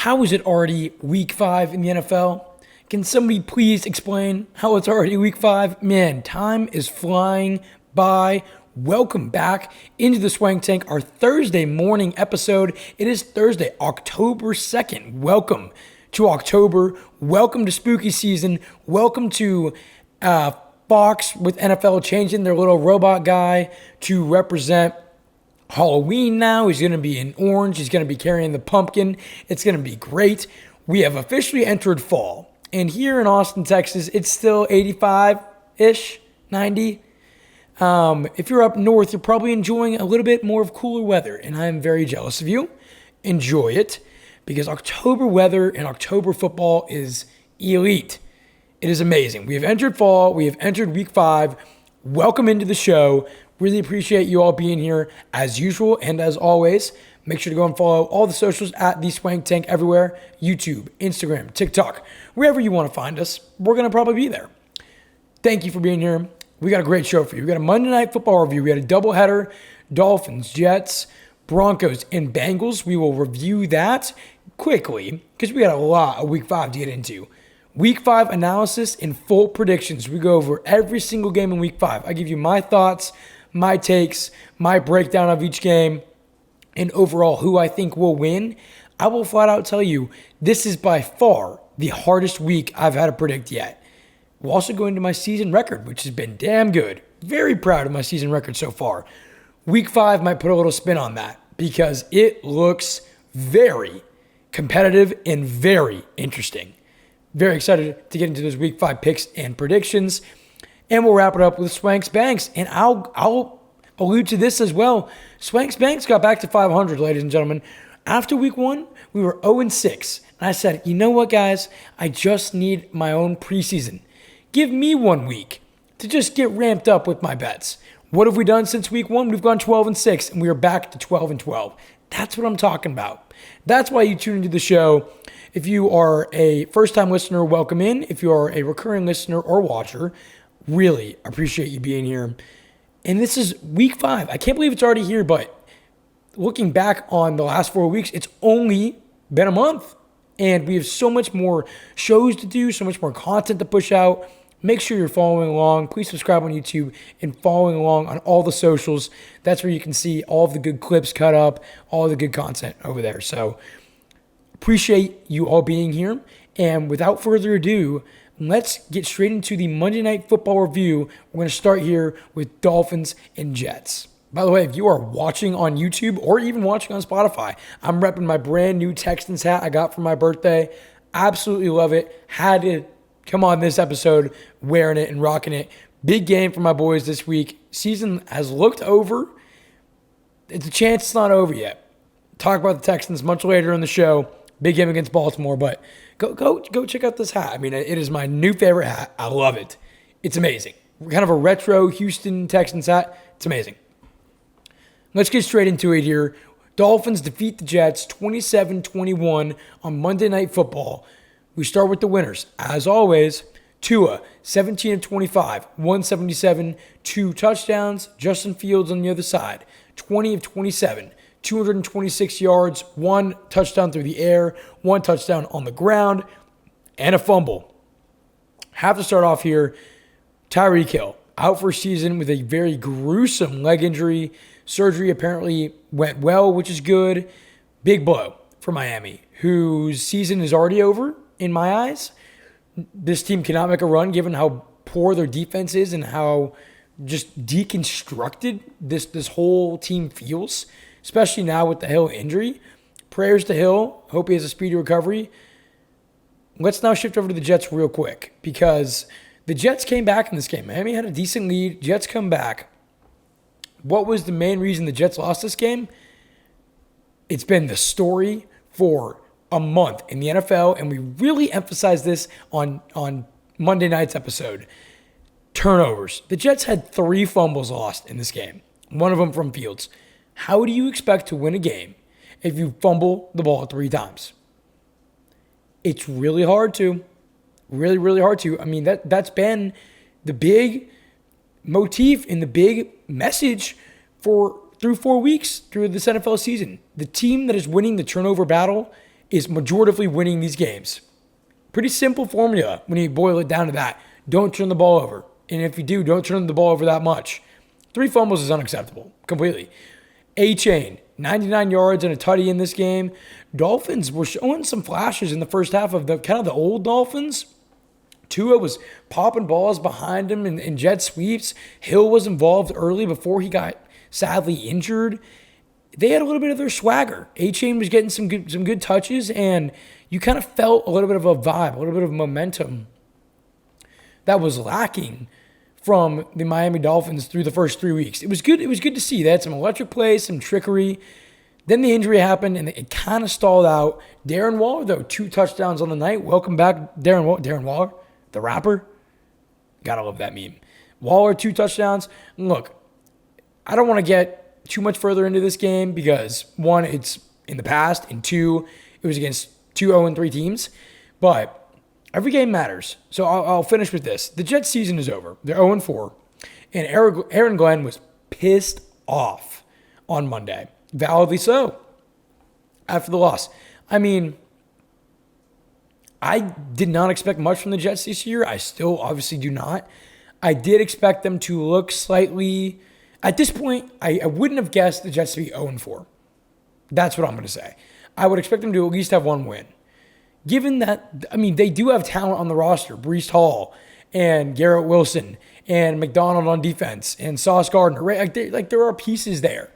How is it already week 5 in the NFL? Can somebody please explain how it's already week 5? Man, time is flying by. Welcome back into the Swank Tank, our Thursday morning episode. It is Thursday, October 2nd. Welcome to October. Welcome to spooky season. Welcome to Fox with NFL changing their little robot guy to represent Halloween now. He's going to be in orange. He's going to be carrying the pumpkin. It's going to be great. We have officially entered fall. And here in Austin, Texas, it's still 85-ish, 90. If you're up north, you're probably enjoying a little bit more of cooler weather. And I'm very jealous of you. Enjoy it. Because October weather and October football is elite. It is amazing. We have entered fall. We have entered week 5. Welcome into the show. Really appreciate you all being here as usual and as always. Make sure to go and follow all the socials at The Swank Tank everywhere. YouTube, Instagram, TikTok, wherever you want to find us. We're going to probably be there. Thank you for being here. We got a great show for you. We got a Monday Night Football review. We had a doubleheader, Dolphins, Jets, Broncos, and Bengals. We will review that quickly because we got a lot of Week 5 to get into. Week 5 analysis and full predictions. We go over every single game in Week 5. I give you my thoughts, my takes, my breakdown of each game, and overall who I think will win. I will flat out tell you, this is by far the hardest week I've had to predict yet. We'll also go into my season record, which has been damn good. Very proud of my season record so far. Week 5 might put a little spin on that because it looks very competitive and very interesting. Very excited to get into those Week 5 picks and predictions. And we'll wrap it up with Swank's Banks. And I'll allude to this as well. Swank's Banks got back to 500, ladies and gentlemen. After week 1, we were 0-6. And I said, you know what, guys? I just need my own preseason. Give me 1 week to just get ramped up with my bets. What have we done since week 1? We've gone 12-6, and we are back to 12-12. That's what I'm talking about. That's why you tune into the show. If you are a first-time listener, welcome in. If you are a recurring listener or watcher, really appreciate you being here. And this is week 5. I can't believe it's already here, but looking back on the last 4 weeks, it's only been a month. And we have so much more shows to do, so much more content to push out. Make sure you're following along. Please subscribe on YouTube and following along on all the socials. That's where you can see all of the good clips cut up, all the good content over there. So appreciate you all being here. And without further ado, let's get straight into the Monday Night Football review. We're going to start here with Dolphins and Jets. By the way, if you are watching on YouTube or even watching on Spotify, I'm repping my brand new Texans hat I got for my birthday. Absolutely love it. Had to come on this episode wearing it and rocking it. Big game for my boys this week. Season has looked over. It's a chance it's not over yet. Talk about the Texans much later in the show. Big game against Baltimore, but go check out this hat. I mean, it is my new favorite hat. I love it. It's amazing. Kind of a retro Houston Texans hat. It's amazing. Let's get straight into it here. Dolphins defeat the Jets 27-21 on Monday Night Football. We start with the winners. As always, Tua, 17 of 25, 177, 2 touchdowns. Justin Fields on the other side, 20 of 27, 226 yards, 1 touchdown through the air, 1 touchdown on the ground, and a fumble. Have to start off here. Tyreek Hill, out for a season with a very gruesome leg injury. Surgery apparently went well, which is good. Big blow for Miami, whose season is already over in my eyes. This team cannot make a run given how poor their defense is and how just deconstructed this whole team feels, especially now with the Hill injury. Prayers to Hill. Hope he has a speedy recovery. Let's now shift over to the Jets real quick because the Jets came back in this game. Miami had a decent lead. Jets come back. What was the main reason the Jets lost this game? It's been the story for a month in the NFL, and we really emphasized this on Monday night's episode. Turnovers. The Jets had 3 fumbles lost in this game, one of them from Fields. How do you expect to win a game if you fumble the ball 3 times? It's really hard to. Really, really hard to. I mean, that's been the big motif and the big message through 4 weeks through this NFL season. The team that is winning the turnover battle is majoritively winning these games. Pretty simple formula when you boil it down to that. Don't turn the ball over. And if you do, don't turn the ball over that much. 3 fumbles is unacceptable, completely. A-Chain, 99 yards and a tutty in this game. Dolphins were showing some flashes in the first half of the old Dolphins. Tua was popping balls behind him in jet sweeps. Hill was involved early before he got sadly injured. They had a little bit of their swagger. A-Chain was getting some good touches, and you kind of felt a little bit of a vibe, a little bit of momentum that was lacking from the Miami Dolphins through the first 3 weeks. It was good. It was good to see. They had some electric plays, some trickery. Then the injury happened, and it kind of stalled out. Darren Waller, though, 2 touchdowns on the night. Welcome back, Darren Waller, the rapper. Gotta love that meme. Waller, 2 touchdowns. And look, I don't want to get too much further into this game because, 1, it's in the past, and 2, it was against 2 0-3 teams. But every game matters. So I'll finish with this. The Jets season is over. They're 0-4. And Aaron Glenn was pissed off on Monday. Validly so. After the loss. I mean, I did not expect much from the Jets this year. I still obviously do not. I did expect them to look slightly... At this point, I wouldn't have guessed the Jets to be 0-4. That's what I'm going to say. I would expect them to at least have 1 win. Given that, I mean, they do have talent on the roster. Breece Hall and Garrett Wilson and McDonald on defense and Sauce Gardner. Right? There are pieces there.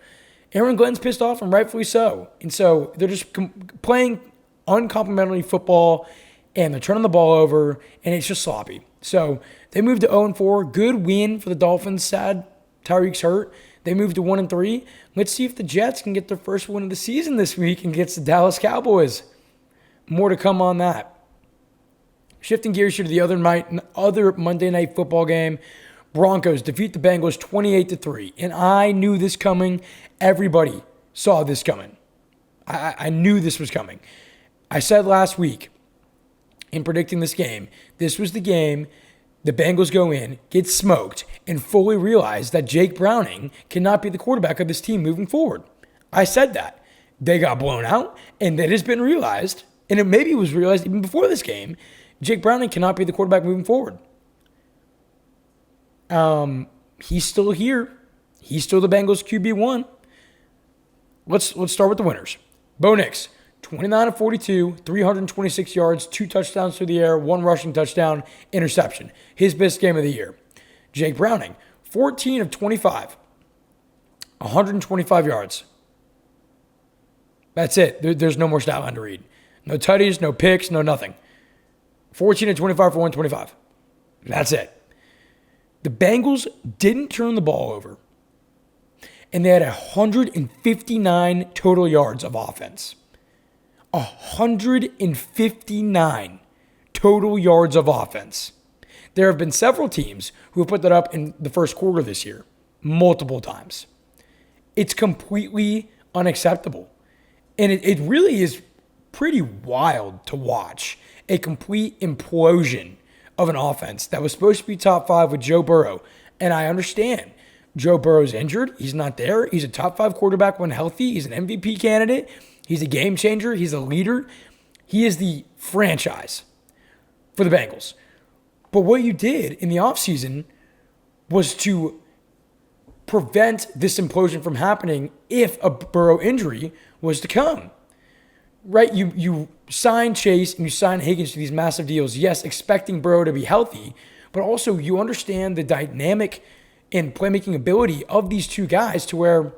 Aaron Glenn's pissed off, and rightfully so. And so they're just playing uncomplimentary football, and they're turning the ball over, and it's just sloppy. So they moved to 0-4. Good win for the Dolphins. Sad Tyreek's hurt. They moved to 1-3. Let's see if the Jets can get their first win of the season this week against the Dallas Cowboys. More to come on that. Shifting gears here to the other Monday Night Football game. Broncos defeat the Bengals 28-3. And I knew this coming. Everybody saw this coming. I knew this was coming. I said last week in predicting this game, this was the game the Bengals go in, get smoked, and fully realize that Jake Browning cannot be the quarterback of this team moving forward. I said that. They got blown out, and that has been realized, and it maybe was realized even before this game, Jake Browning cannot be the quarterback moving forward. He's still here. He's still the Bengals QB1. Let's start with the winners. Bo Nix, 29-42, 326 yards, 2 touchdowns through the air, 1 rushing touchdown, interception. His best game of the year. Jake Browning, 14-25, 125 yards. That's it. There's no more stat line to read. No tutties, no picks, no nothing. 14-25 for 125. That's it. The Bengals didn't turn the ball over, and they had 159 total yards of offense. 159 total yards of offense. There have been several teams who have put that up in the first quarter this year, multiple times. It's completely unacceptable. And it really is pretty wild to watch a complete implosion of an offense that was supposed to be top 5 with Joe Burrow. And I understand Joe Burrow's injured. He's not there. He's a top 5 quarterback when healthy. He's an MVP candidate. He's a game changer. He's a leader. He is the franchise for the Bengals. But what you did in the offseason was to prevent this implosion from happening if a Burrow injury was to come. Right? You sign Chase and you sign Higgins to these massive deals. Yes, expecting Burrow to be healthy, but also you understand the dynamic and playmaking ability of these two guys to where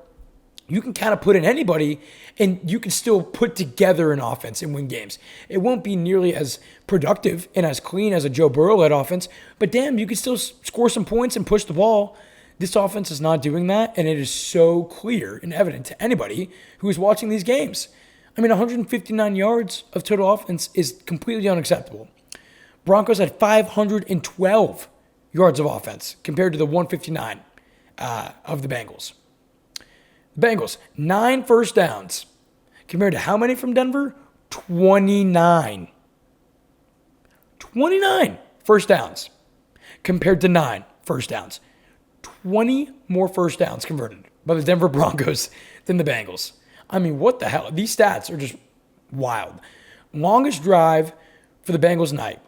you can kind of put in anybody and you can still put together an offense and win games. It won't be nearly as productive and as clean as a Joe Burrow-led offense, but damn, you can still score some points and push the ball. This offense is not doing that, and it is so clear and evident to anybody who is watching these games. I mean, 159 yards of total offense is completely unacceptable. Broncos had 512 yards of offense compared to the 159 of the Bengals. The Bengals, 9 first downs compared to how many from Denver? 29. 29 first downs compared to 9 first downs. 20 more first downs converted by the Denver Broncos than the Bengals. I mean, what the hell? These stats are just wild. longest drive for the Bengals night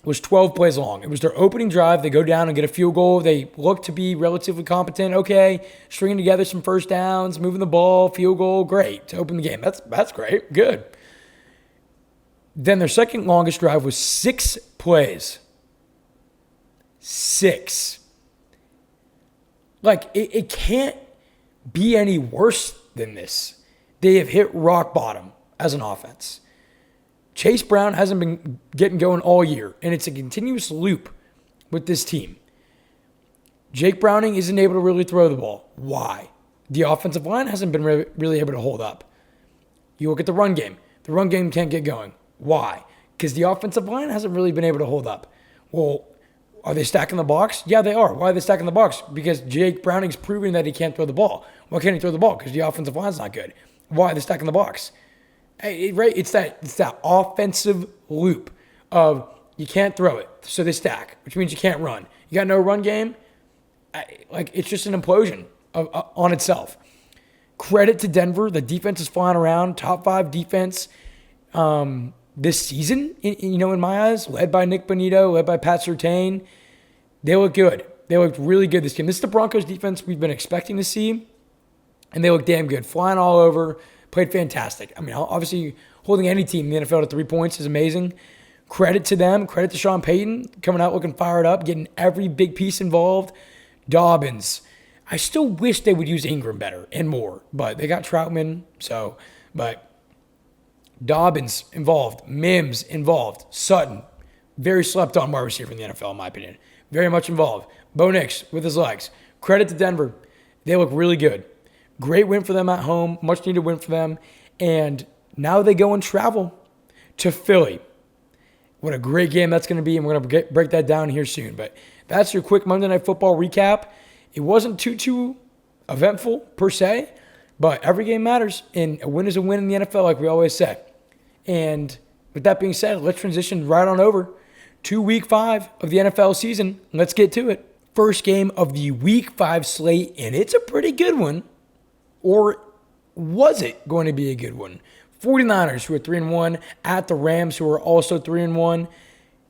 was 12 plays long. It was their opening drive. They go down and get a field goal. They look to be relatively competent. Okay, stringing together some first downs, moving the ball, field goal, great to open the game. That's great, good. Then their second longest drive was 6 plays. 6. Like, it can't be any worse than this. They have hit rock bottom as an offense. Chase Brown hasn't been getting going all year, and it's a continuous loop with this team. Jake Browning isn't able to really throw the ball. Why? The offensive line hasn't been really able to hold up. You look at the run game. The run game can't get going. Why? Because the offensive line hasn't really been able to hold up. Well, are they stacking the box? Yeah, they are. Why are they stacking the box? Because Jake Browning's proving that he can't throw the ball. Why can't he throw the ball? Because the offensive line's not good. Why are they stacking the box? Right? It's that offensive loop of you can't throw it, so they stack, which means you can't run. You got no run game. It's just an implosion on itself. Credit to Denver. The defense is flying around. Top 5 defense this season, in my eyes, led by Nick Bonito, led by Pat Surtain. They look good. They looked really good this game. This is the Broncos defense we've been expecting to see, and they look damn good. Flying all over. Played fantastic. I mean, obviously, holding any team in the NFL to 3 points is amazing. Credit to them. Credit to Sean Payton coming out looking fired up, getting every big piece involved. Dobbins. I still wish they would use Ingram better and more, but they got Troutman. But Dobbins involved. Mims involved. Sutton. Very slept on wide receiver in the NFL, in my opinion. Very much involved. Bo Nix with his legs. Credit to Denver. They look really good. Great win for them at home. Much needed win for them. And now they go and travel to Philly. What a great game that's going to be. And we're going to break that down here soon. But that's your quick Monday Night Football recap. It wasn't too eventful per se. But every game matters. And a win is a win in the NFL, like we always say. And with that being said, let's transition right on over to Week 5 of the NFL season. Let's get to it. First game of the Week 5 slate. And it's a pretty good one. Or was it going to be a good one? 49ers, who are 3-1, at the Rams, who are also 3-1.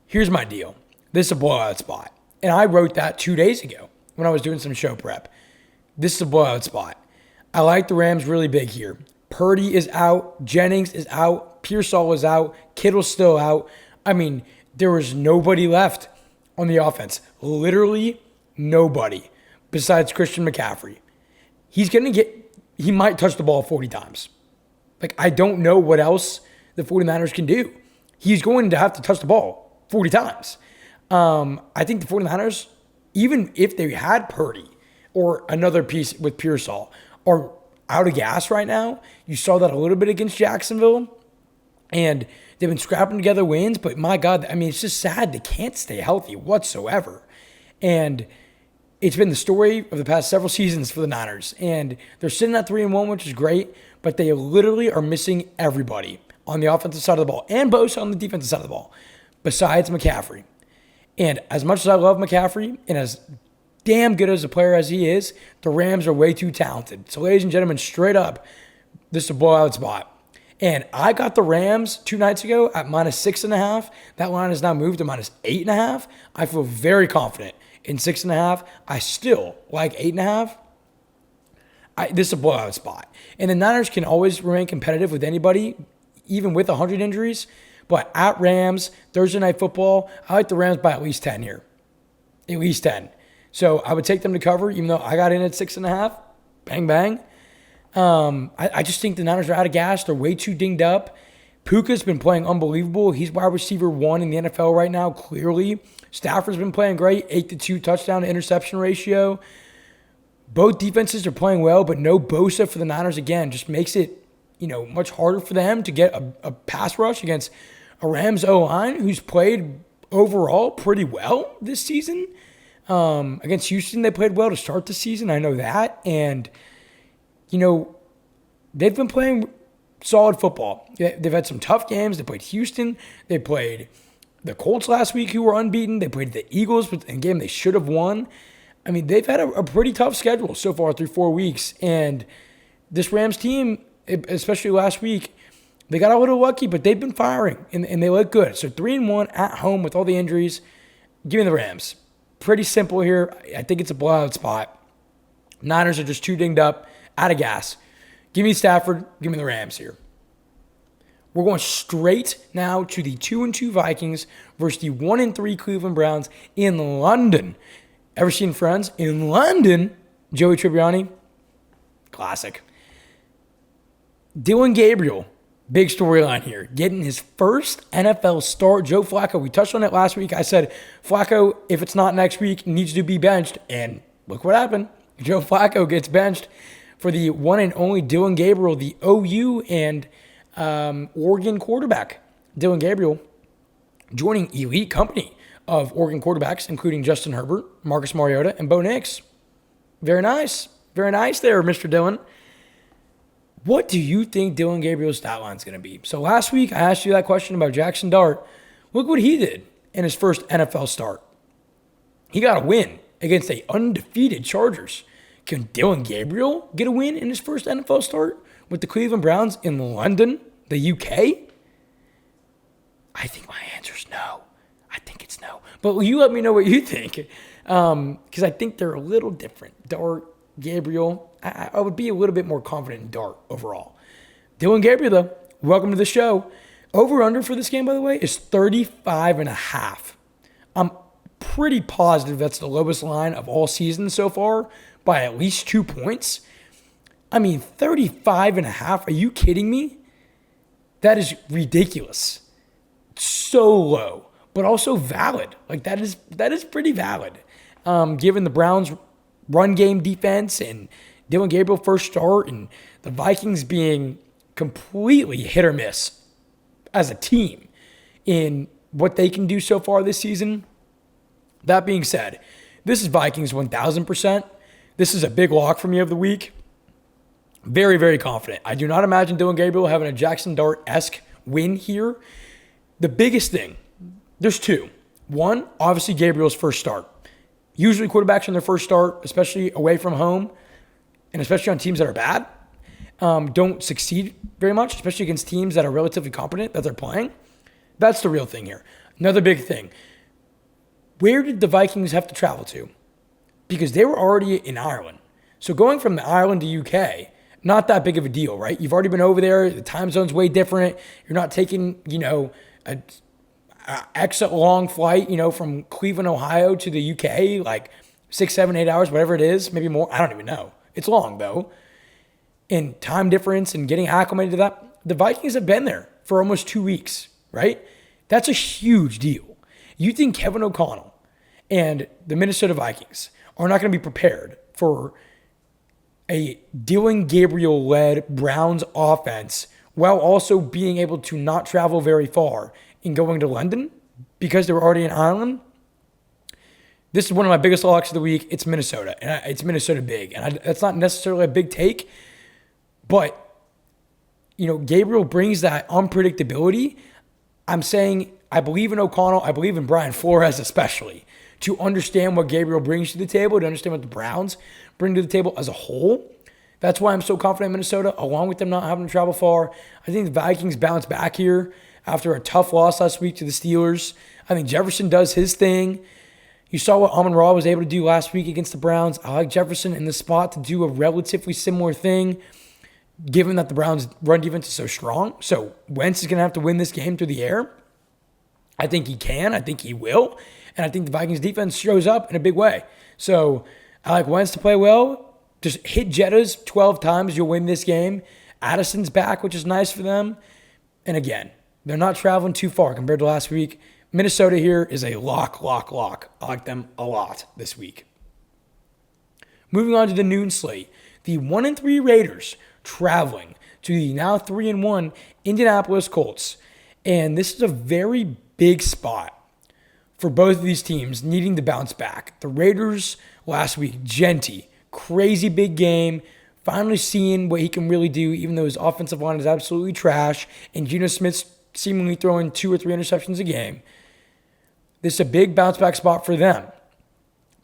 Here's my deal. This is a blowout spot. And I wrote that 2 days ago when I was doing some show prep. This is a blowout spot. I like the Rams really big here. Purdy is out. Jennings is out. Pearsall is out. Kittle's still out. I mean, there was nobody left on the offense. Literally nobody besides Christian McCaffrey. He might touch the ball 40 times. I don't know what else the 49ers can do. He's going to have to touch the ball 40 times. I think the 49ers, even if they had Purdy or another piece with Pearsall, are out of gas right now. You saw that a little bit against Jacksonville. And they've been scrapping together wins. But my God, I mean, it's just sad they can't stay healthy whatsoever. And it's been the story of the past several seasons for the Niners. And they're sitting at 3-1, which is great, but they literally are missing everybody on the offensive side of the ball and Bosa on the defensive side of the ball, besides McCaffrey. And as much as I love McCaffrey, and as damn good as a player as he is, the Rams are way too talented. So, ladies and gentlemen, straight up, this is a blowout spot. And I got the Rams 2 nights ago at -6.5. That line has now moved to -8.5. I feel very confident in 6.5. I still like 8.5. This is a blowout spot. And the Niners can always remain competitive with anybody, even with 100 injuries. But at Rams, Thursday Night Football, I like the Rams by at least 10 here. At least 10. So I would take them to cover, even though I got in at 6.5. Bang, bang. I just think the Niners are out of gas. They're way too dinged up. Puka's been playing unbelievable. He's wide receiver 1 in the NFL right now, clearly. Stafford's been playing great, 8-2 touchdown to interception ratio. Both defenses are playing well, but no Bosa for the Niners again just makes it, much harder for them to get a pass rush against a Rams O-line who's played overall pretty well this season. Against Houston, they played well to start the season. I know that. And, they've been playing solid football. They've had some tough games. They played Houston. They played the Colts last week, who were unbeaten. They played the Eagles in a game they should have won. I mean, they've had a pretty tough schedule so far through 4 weeks. And this Rams team, especially last week, They got a little lucky, but they've been firing, and they look good. So 3-1 at home with all the injuries. Give me the Rams. Pretty simple here. I think it's a blowout spot. Niners are just too dinged up, out of gas. Give me Stafford. Give me the Rams here. We're going straight now to the 2-2 Vikings versus the 1-3 Cleveland Browns in London. Ever seen Friends? In London, Joey Tribbiani, classic. Dylan Gabriel, big storyline here, getting his first NFL start. Joe Flacco, we touched on it last week. I said, Flacco, if it's not next week, needs to be benched. And look what happened. Joe Flacco gets benched for the one and only Dylan Gabriel, the OU and Oregon quarterback. Dylan Gabriel joining elite company of Oregon quarterbacks, including Justin Herbert, Marcus Mariota, and Bo Nix. Very nice. Very nice there, Mr. Dylan. What do you think Dylan Gabriel's stat line is going to be? So last week, I asked you that question about Jackson Dart. Look what he did in his first NFL start. He got a win against a undefeated Chargers. Can Dylan Gabriel get a win in his first NFL start with the Cleveland Browns in London, the UK? I think my answer is no. I think it's no. But you let me know what you think. Because I think they're a little different. Dart, Gabriel, I would be a little bit more confident in Dart overall. Dylan Gabriel, though, welcome to the show. Over-under for this game, by the way, is 35.5. I'm pretty positive that's the lowest line of all season so far by at least 2 points. I mean, 35.5, are you kidding me? That is ridiculous. So low, but also valid. Like, that is pretty valid. Given the Browns' run game defense and Dylan Gabriel first start and the Vikings being completely hit or miss as a team in what they can do so far this season. That being said, this is Vikings 1,000%. This is a big lock for me of the week. Very, very confident. I do not imagine Dylan Gabriel having a Jackson Dart-esque win here. The biggest thing, there's two. One, obviously Gabriel's first start. Usually quarterbacks on their first start, especially away from home, and especially on teams that are bad, don't succeed very much, especially against teams that are relatively competent that they're playing. That's the real thing here. Another big thing. Where did the Vikings have to travel to? Because they were already in Ireland. So going from the Ireland to UK, not that big of a deal, right? You've already been over there. The time zone's way different. You're not taking, a extra long flight, from Cleveland, Ohio to the UK, like 6, 7, 8 hours, whatever it is, maybe more. I don't even know. It's long, though. And time difference and getting acclimated to that. The Vikings have been there for almost 2 weeks, right? That's a huge deal. You think Kevin O'Connell and the Minnesota Vikings are not going to be prepared for a Dylan Gabriel-led Browns offense while also being able to not travel very far and going to London because they were already in Ireland? This is one of my biggest locks of the week. It's Minnesota, and it's Minnesota big. And that's not necessarily a big take, but, Gabriel brings that unpredictability. I'm saying I believe in O'Connell. I believe in Brian Flores especially to understand what Gabriel brings to the table, to understand what the Browns bring to the table as a whole. That's why I'm so confident in Minnesota, along with them not having to travel far. I think the Vikings bounce back here after a tough loss last week to the Steelers. I think Jefferson does his thing. You saw what Amon-Ra was able to do last week against the Browns. I like Jefferson in the spot to do a relatively similar thing, given that the Browns' run defense is so strong. So Wentz is going to have to win this game through the air. I think he can. I think he will. And I think the Vikings defense shows up in a big way. So I like Wentz to play well. Just hit Jettas 12 times. You'll win this game. Addison's back, which is nice for them. And again, they're not traveling too far compared to last week. Minnesota here is a lock. I like them a lot this week. Moving on to the noon slate. The 1-3 Raiders traveling to the now 3-1 Indianapolis Colts. And this is a very big spot for both of these teams needing to bounce back. The Raiders last week, Genty, crazy big game, finally seeing what he can really do, even though his offensive line is absolutely trash, and Geno Smith's seemingly throwing 2 or 3 interceptions a game. This is a big bounce back spot for them.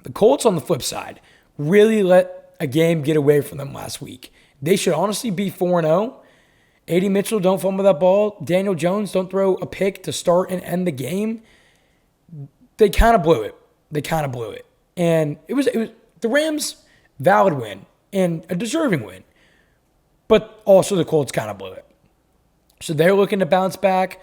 The Colts, on the flip side, really let a game get away from them last week. They should honestly be 4-0, A.D. Mitchell, don't fumble that ball. Daniel Jones, don't throw a pick to start and end the game. They kind of blew it. And it was the Rams' valid win and a deserving win. But also the Colts kind of blew it. So they're looking to bounce back.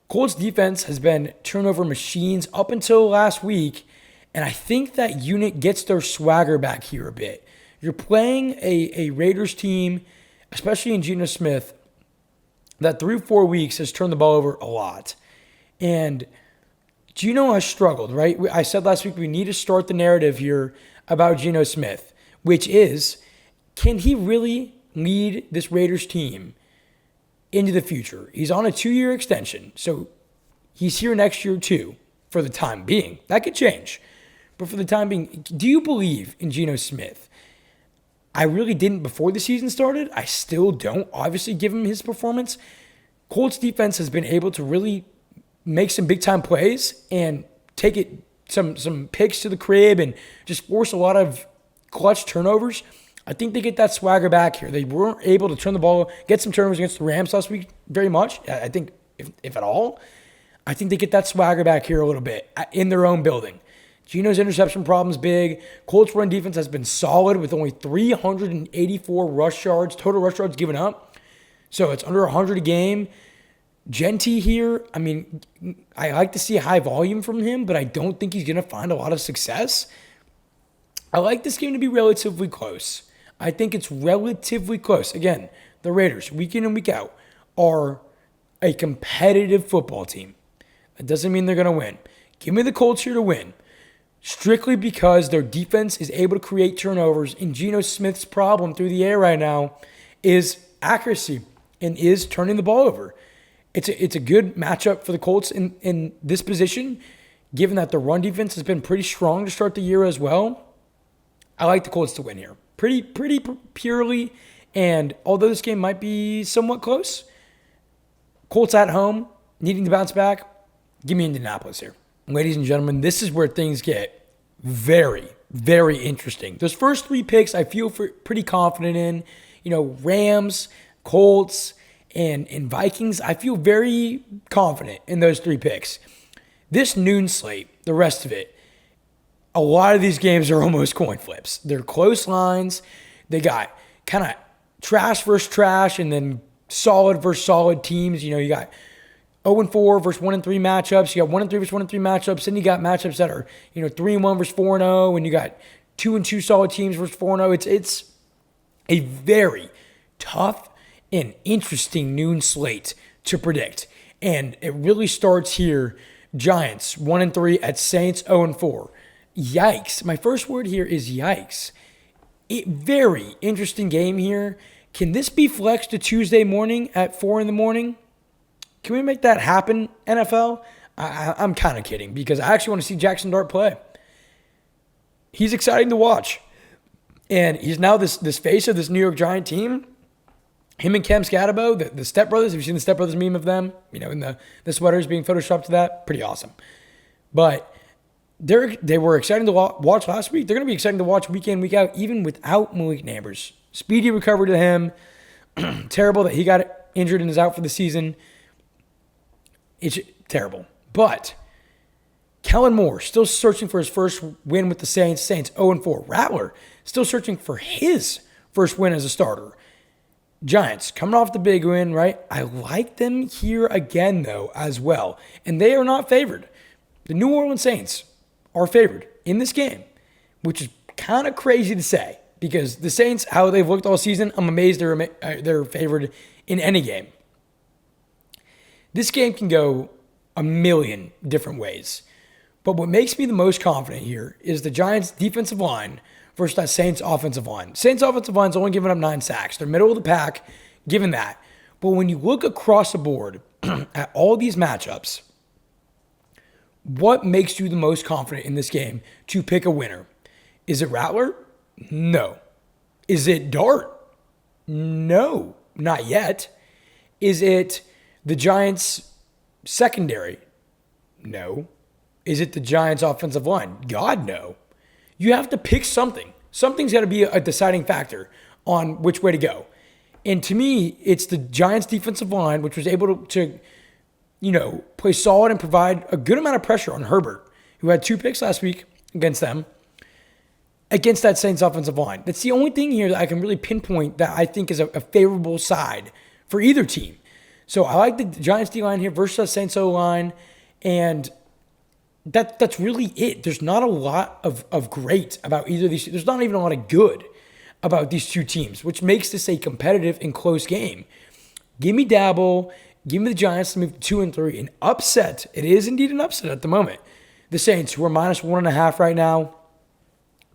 Colts defense has been turnover machines up until last week. And I think that unit gets their swagger back here a bit. You're playing a Raiders team, especially in Geno Smith, that through 4 weeks has turned the ball over a lot. And Geno has struggled, right? I said last week we need to start the narrative here about Geno Smith, which is, can he really lead this Raiders team into the future? He's on a 2-year extension, so he's here next year too, for the time being. That could change. But for the time being, do you believe in Geno Smith? I really didn't before the season started. I still don't, obviously, give him his performance. Colts defense has been able to really make some big-time plays and take it some picks to the crib and just force a lot of clutch turnovers. I think they get that swagger back here. They weren't able to turn the ball, get some turnovers against the Rams last week very much. I think, if at all, I think they get that swagger back here a little bit in their own building. Geno's interception problem's big. Colts run defense has been solid with only 384 rush yards, total rush yards given up. So it's under 100 a game. Genty here, I mean, I like to see high volume from him, but I don't think he's going to find a lot of success. I like this game to be relatively close. I think it's relatively close. Again, the Raiders, week in and week out, are a competitive football team. That doesn't mean they're going to win. Give me the Colts here to win, strictly because their defense is able to create turnovers, and Geno Smith's problem through the air right now is accuracy and is turning the ball over. It's a good matchup for the Colts in this position, given that the run defense has been pretty strong to start the year as well. I like the Colts to win here. Pretty purely, and although this game might be somewhat close, Colts at home, needing to bounce back, give me Indianapolis here. Ladies and gentlemen, this is where things get very, very interesting. Those first 3 picks I feel pretty confident in. Rams, Colts, and Vikings, I feel very confident in those 3 picks. This noon slate, the rest of it, a lot of these games are almost coin flips. They're close lines. They got kind of trash versus trash and then solid versus solid teams. You got 0-4 versus 1-3 matchups. You got 1-3 versus 1-3 matchups. Then you got matchups that are, 3-1 versus 4-0. And you got 2-2 solid teams versus 4-0. It's a very tough and interesting noon slate to predict. And it really starts here. Giants 1-3 at Saints 0-4. Yikes. My first word here is yikes. Very interesting game here. Can this be flexed to Tuesday morning at 4 in the morning? Can we make that happen, NFL? I'm kind of kidding because I actually want to see Jackson Dart play. He's exciting to watch. And he's now this face of this New York Giant team. Him and Cam Scatabo, the Step Brothers. Have you seen the Step Brothers meme of them? In the sweaters being photoshopped to that? Pretty awesome. But they were exciting to watch last week. They're going to be exciting to watch week in, week out, even without Malik Neighbors. Speedy recovery to him. Terrible that he got injured and is out for the season. It's terrible. But Kellen Moore still searching for his first win with the Saints. Saints 0-4. Rattler still searching for his first win as a starter. Giants coming off the big win, right? I like them here again, though, as well. And they are not favored. The New Orleans Saints are favored in this game, which is kind of crazy to say because the Saints, how they've looked all season, I'm amazed they're favored in any game. This game can go a million different ways. But what makes me the most confident here is the Giants' defensive line versus that Saints' offensive line. Saints' offensive line's only giving up 9 sacks. They're middle of the pack, given that. But when you look across the board at all these matchups, what makes you the most confident in this game to pick a winner? Is it Rattler? No. Is it Dart? No, not yet. Is it the Giants' secondary? No. Is it the Giants' offensive line? God, no. You have to pick something. Something's got to be a deciding factor on which way to go. And to me, it's the Giants' defensive line, which was able to play solid and provide a good amount of pressure on Herbert, who had 2 picks last week against them, against that Saints offensive line. That's the only thing here that I can really pinpoint that I think is a favorable side for either team. So I like the Giants D-line here versus the Saints O-line, and that's really it. There's not a lot of great about either of these. There's not even a lot of good about these two teams, which makes this a competitive and close game. Give me Dabble. Give me the Giants to move to 2-3. An upset. It is indeed an upset at the moment. The Saints, who are minus 1.5 right now,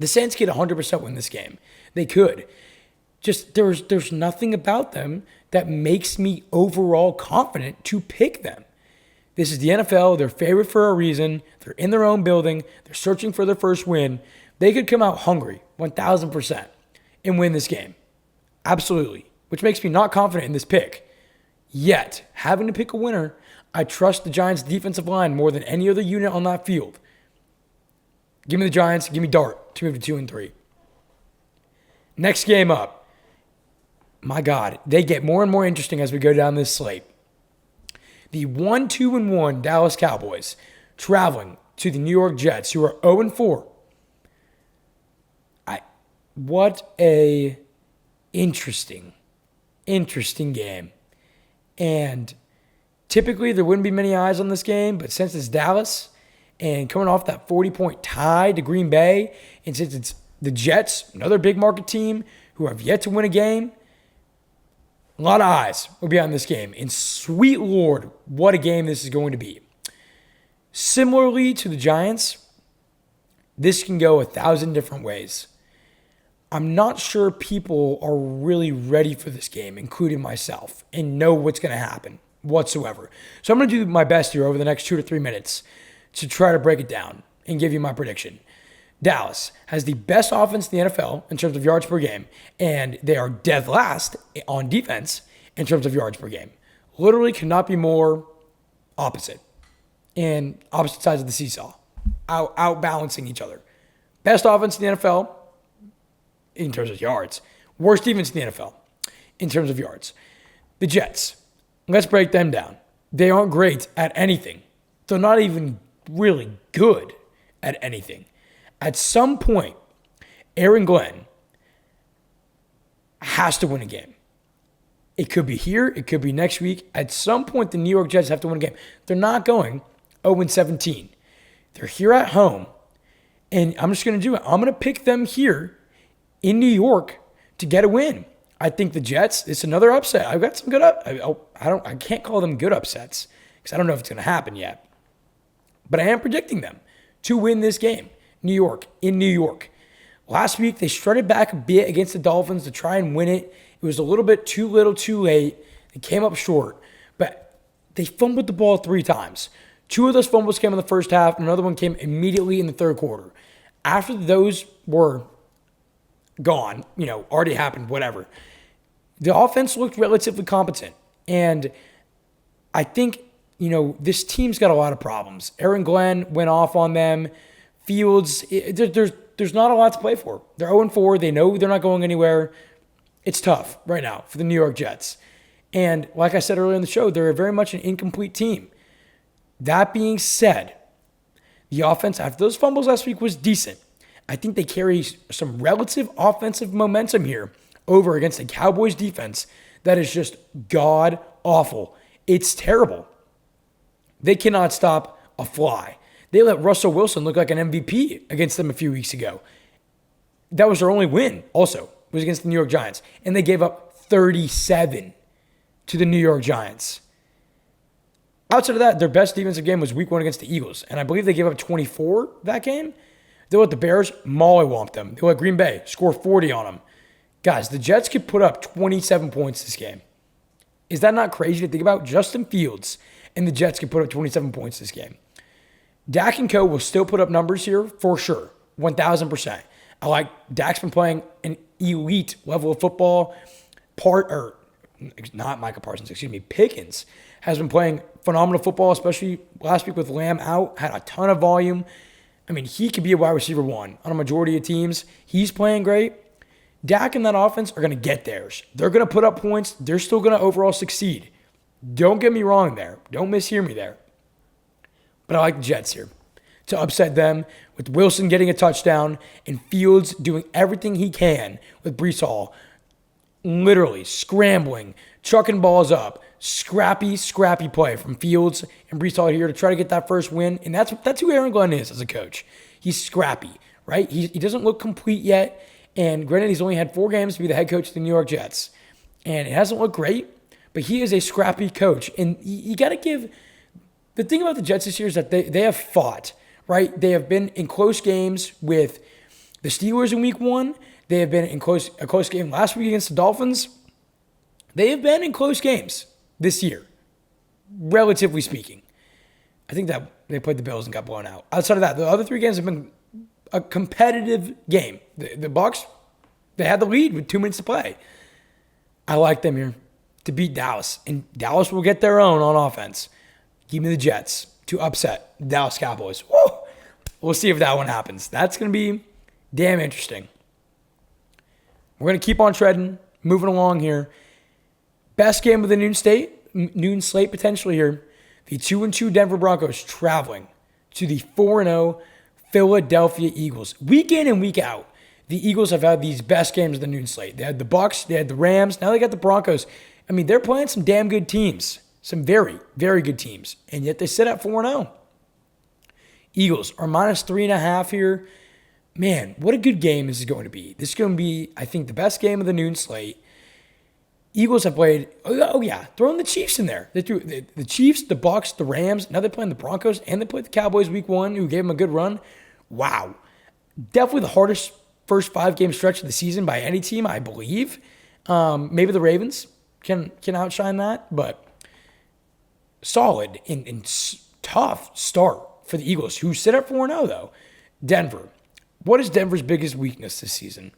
the Saints could 100% win this game. They could. Just there's nothing about them that makes me overall confident to pick them. This is the NFL. They're favored for a reason. They're in their own building. They're searching for their first win. They could come out hungry, 1,000%, and win this game. Absolutely. Which makes me not confident in this pick. Yet, having to pick a winner, I trust the Giants' defensive line more than any other unit on that field. Give me the Giants. Give me Dart to move to 2-3. Next game up. My God, they get more and more interesting as we go down this slate. The 1-2-1 Dallas Cowboys traveling to the New York Jets, who are 0-4. What a interesting game. And typically there wouldn't be many eyes on this game, but since it's Dallas and coming off that 40-point tie to Green Bay, and since it's the Jets, another big market team who have yet to win a game, a lot of eyes will be on this game. And sweet Lord, what a game this is going to be. Similarly to the Giants, this can go 1,000 different ways. I'm not sure people are really ready for this game, including myself, and know what's going to happen whatsoever. So I'm going to do my best here over the next 2 to 3 minutes to try to break it down and give you my prediction. Dallas has the best offense in the NFL in terms of yards per game, and they are dead last on defense in terms of yards per game. Literally cannot be more opposite, and opposite sides of the seesaw, outbalancing each other. Best offense in the NFL in terms of yards. Worst defense in the NFL in terms of yards. The Jets, let's break them down. They aren't great at anything. They're not even really good at anything. At some point, Aaron Glenn has to win a game. It could be here. It could be next week. At some point, the New York Jets have to win a game. They're not going 0-17. They're here at home, and I'm just going to do it. I'm going to pick them here in New York to get a win. I think the Jets, it's another upset. I've got some good I can't call them good upsets because I don't know if it's going to happen yet. But I am predicting them to win this game. New York, in New York. Last week, they strutted back a bit against the Dolphins to try and win it. It was a little bit too little, too late. They came up short, but they fumbled the ball 3 times. 2 of those fumbles came in the first half, and another one came immediately in the third quarter. After those were gone, already happened, whatever, the offense looked relatively competent. And I think, this team's got a lot of problems. Aaron Glenn went off on them. Fields, there's not a lot to play for. They're 0-4. They know they're not going anywhere. It's tough right now for the New York Jets. And like I said earlier in the show, they're very much an incomplete team. That being said, the offense after those fumbles last week was decent. I think they carry some relative offensive momentum here over against the Cowboys defense that is just god-awful. It's terrible. They cannot stop a fly. They let Russell Wilson look like an MVP against them a few weeks ago. That was their only win also, was against the New York Giants. And they gave up 37 to the New York Giants. Outside of that, their best defensive game was week 1 against the Eagles. And I believe they gave up 24 that game. They let the Bears mollywomp them. They let Green Bay score 40 on them. Guys, the Jets could put up 27 points this game. Is that not crazy to think about? Justin Fields and the Jets could put up 27 points this game. Dak and co will still put up numbers here for sure, 1,000%. I like Dak's been playing an elite level of football. Pickens has been playing phenomenal football, especially last week with Lamb out, had a ton of volume. I mean, he could be a wide receiver 1 on a majority of teams. He's playing great. Dak and that offense are going to get theirs. They're going to put up points. They're still going to overall succeed. Don't get me wrong there. Don't mishear me there. But I like the Jets here to upset them with Wilson getting a touchdown and Fields doing everything he can with Breece Hall. Literally scrambling, chucking balls up. Scrappy play from Fields and Breece Hall here to try to get that first win. And that's who Aaron Glenn is as a coach. He's scrappy, right? He doesn't look complete yet. And granted, he's only had 4 games to be the head coach of the New York Jets. And it hasn't looked great, but he is a scrappy coach. And you got to give – the thing about the Jets this year is that they have fought, right? They have been in close games with the Steelers in week 1. They have been in a close game last week against the Dolphins. They have been in close games this year, relatively speaking. I think that they played the Bills and got blown out. Outside of that, the other 3 games have been a competitive game. The Bucs, they had the lead with 2 minutes to play. I like them here to beat Dallas, and Dallas will get their own on offense. Give me the Jets to upset the Dallas Cowboys. Whoa. We'll see if that one happens. That's going to be damn interesting. We're going to keep on treading, moving along here. Best game of the noon slate potentially here. The 2-2 Denver Broncos traveling to the 4-0 Philadelphia Eagles. Week in and week out, the Eagles have had these best games of the noon slate. They had the Bucs, they had the Rams, now they got the Broncos. I mean, they're playing some damn good teams. Some very, very good teams. And yet they sit at 4-0. Eagles are minus 3.5 here. Man, what a good game this is going to be. This is going to be, I think, the best game of the noon slate. Eagles have played, throwing the Chiefs in there. They threw the Chiefs, the Bucs, the Rams. Now they're playing the Broncos, and they played the Cowboys week 1, who gave them a good run. Wow. Definitely the hardest first 5-game stretch of the season by any team, I believe. Maybe the Ravens can outshine that, but solid and tough start for the Eagles, who sit at 4-0, though. Denver. What is Denver's biggest weakness this season?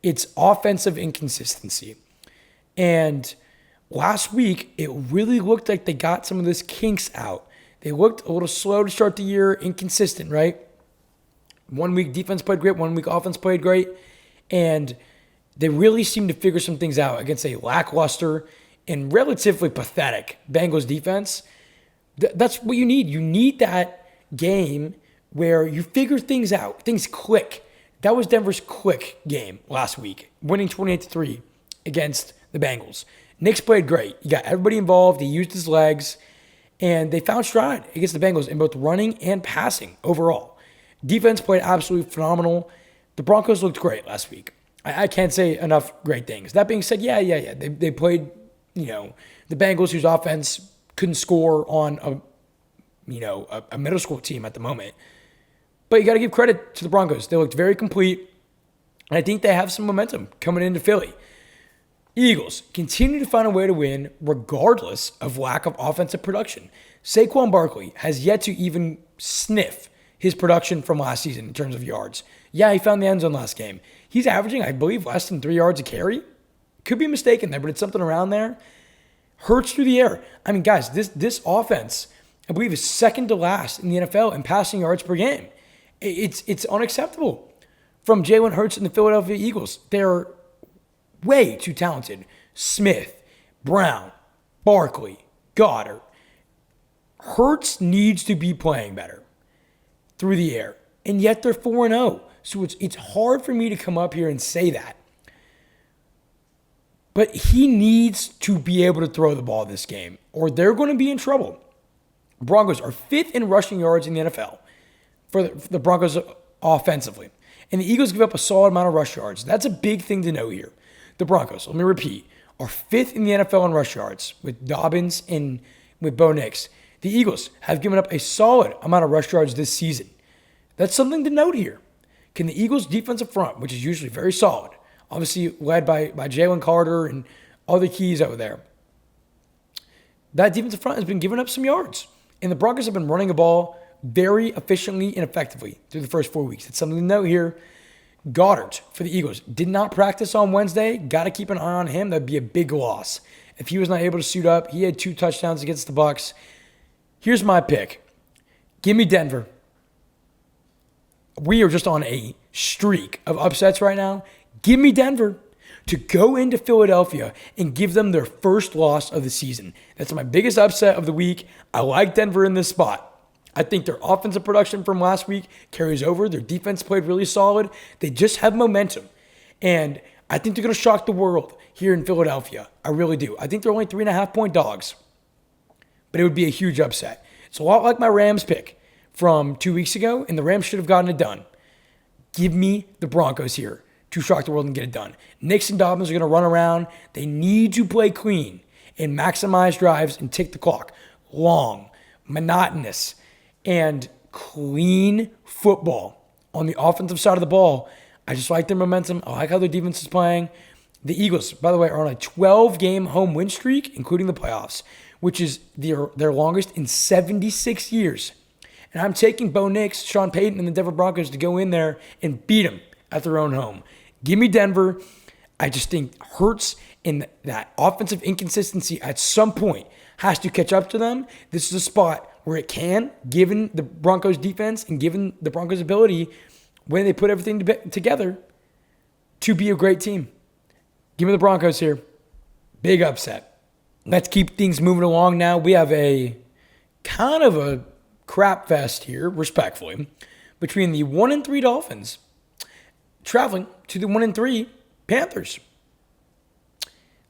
It's offensive inconsistency. And last week, it really looked like they got some of this kinks out. They looked a little slow to start the year, inconsistent, right? 1 week defense played great, 1 week offense played great. And they really seemed to figure some things out against a lackluster and relatively pathetic Bengals defense. That's what you need. You need that game where you figure things out, things click. That was Denver's click game last week, winning 28-3 against the Bengals. Nick's played great. He got everybody involved. He used his legs, and they found stride against the Bengals in both running and passing overall. Defense played absolutely phenomenal. The Broncos looked great last week. I can't say enough great things. That being said, yeah. They played, the Bengals, whose offense couldn't score on a middle school team at the moment. But you got to give credit to the Broncos. They looked very complete, and I think they have some momentum coming into Philly. Eagles continue to find a way to win regardless of lack of offensive production. Saquon Barkley has yet to even sniff his production from last season in terms of yards. Yeah, he found the end zone last game. He's averaging, I believe, less than 3 yards a carry. Could be mistaken there, but it's something around there. Hurts through the air. I mean, guys, this offense, I believe, is second to last in the NFL in passing yards per game. It's unacceptable from Jalen Hurts and the Philadelphia Eagles. They're way too talented. Smith, Brown, Barkley, Goddard. Hurts needs to be playing better through the air, and yet they're 4-0. So it's hard for me to come up here and say that. But he needs to be able to throw the ball this game, or they're going to be in trouble. Broncos are 5th in rushing yards in the NFL for the Broncos offensively. And the Eagles give up a solid amount of rush yards. That's a big thing to know here. The Broncos, let me repeat, are 5th in the NFL in rush yards with Dobbins and with Bo Nix. The Eagles have given up a solid amount of rush yards this season. That's something to note here. Can the Eagles' defensive front, which is usually very solid, obviously led by Jalen Carter and other keys over there, that defensive front has been giving up some yards. And the Broncos have been running the ball very efficiently and effectively through the first 4 weeks. It's something to note here. Goddard for the Eagles did not practice on Wednesday. Got to keep an eye on him. That'd be a big loss if he was not able to suit up. He had 2 touchdowns against the Bucs. Here's my pick. Give me Denver. We are just on a streak of upsets right now. Give me Denver. to go into Philadelphia and give them their first loss of the season. That's my biggest upset of the week. I like Denver in this spot. I think their offensive production from last week carries over. Their defense played really solid. They just have momentum. And I think they're going to shock the world here in Philadelphia. I really do. I think they're only 3.5-point dogs. But it would be a huge upset. It's a lot like my Rams pick from 2 weeks ago, and the Rams should have gotten it done. Give me the Broncos here to shock the world and get it done. Knicks and Dolphins are going to run around. They need to play clean and maximize drives and tick the clock. Long, monotonous, and clean football on the offensive side of the ball. I just like their momentum. I like how their defense is playing. The Eagles, by the way, are on a 12-game home win streak, including the playoffs, which is their longest in 76 years. And I'm taking Bo Nix, Sean Payton, and the Denver Broncos to go in there and beat them at their own home. Give me Denver. I just think Hurts and that offensive inconsistency at some point has to catch up to them. This is a spot where it can, given the Broncos defense and given the Broncos ability, when they put everything together, to be a great team. Give me the Broncos here. Big upset. Let's keep things moving along now. We have a kind of a crap fest here, respectfully, between the 1-3 Dolphins traveling to the 1-3 Panthers.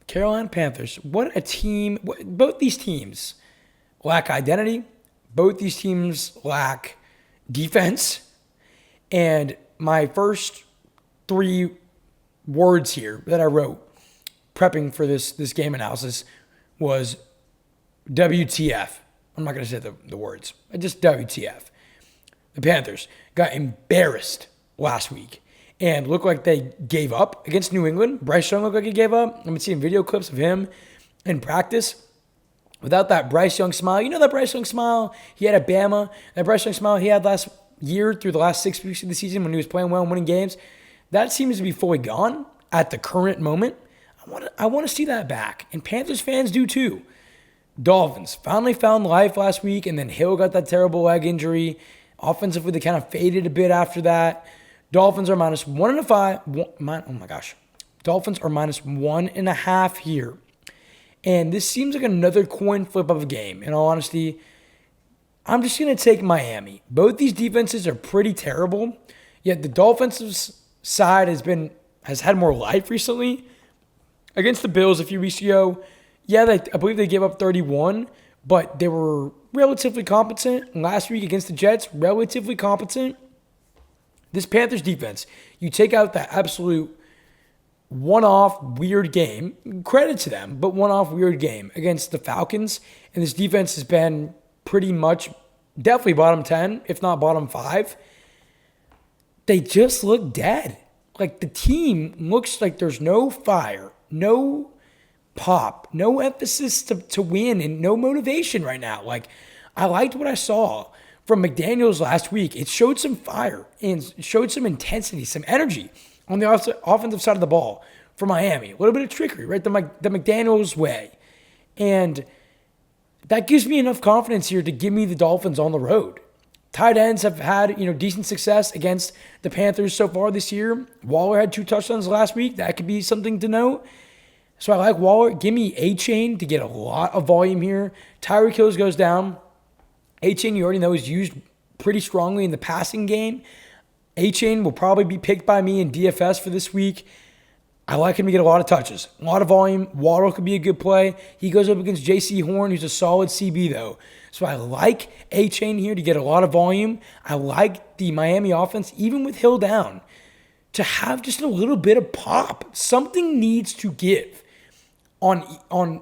Carolina Panthers. What a team. Both these teams lack identity. Both these teams lack defense. And my first 3 words here that I wrote prepping for this game analysis was WTF. I'm not going to say the words. Just WTF. The Panthers got embarrassed last week and looked like they gave up against New England. Bryce Young looked like he gave up. I've been seeing video clips of him in practice. Without that Bryce Young smile, you know that Bryce Young smile he had at Bama, that Bryce Young smile he had last year through the last 6 weeks of the season when he was playing well and winning games, that seems to be fully gone at the current moment. I want to see that back, and Panthers fans do too. Dolphins finally found life last week, and then Hill got that terrible leg injury. Offensively, they kind of faded a bit after that. Dolphins are minus 1.5. Oh my gosh. Dolphins are minus 1.5 here. And this seems like another coin flip of a game. In all honesty, I'm just going to take Miami. Both these defenses are pretty terrible, yet the Dolphins side has had more life recently. Against the Bills a few weeks ago, yeah, I believe they gave up 31, but they were relatively competent. Last week against the Jets, relatively competent. This Panthers defense, you take out that absolute one-off weird game, credit to them, but one-off weird game against the Falcons, and this defense has been pretty much definitely bottom 10, if not bottom 5. They just look dead. Like, the team looks like there's no fire, no pop, no emphasis to win, and no motivation right now. Like, I liked what I saw from McDaniels last week. It showed some fire and showed some intensity, some energy on the offensive side of the ball for Miami. A little bit of trickery, right? The McDaniels way. And that gives me enough confidence here to give me the Dolphins on the road. Tight ends have had, decent success against the Panthers so far this year. Waller had 2 touchdowns last week. That could be something to note. So I like Waller. Give me A-Chain to get a lot of volume here. Tyreek Hill goes down. A-Chain, you already know, is used pretty strongly in the passing game. A-Chain will probably be picked by me in DFS for this week. I like him to get a lot of touches, a lot of volume. Waddle could be a good play. He goes up against J.C. Horn, who's a solid CB, though. So I like A-Chain here to get a lot of volume. I like the Miami offense, even with Hill down, to have just a little bit of pop. Something needs to give on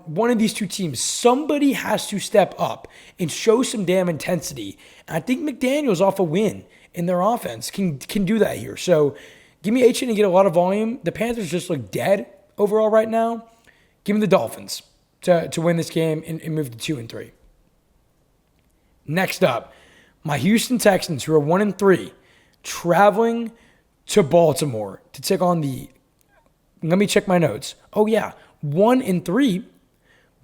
one of these two teams. Somebody has to step up and show some damn intensity. And I think McDaniels off a win in their offense can do that here. So give me A-Chain to get a lot of volume. The Panthers just look dead overall right now. Give me the Dolphins to win this game and move to 2-3. Next up, my Houston Texans, who are 1-3, traveling to Baltimore to take on let me check my notes. Oh yeah, 1-3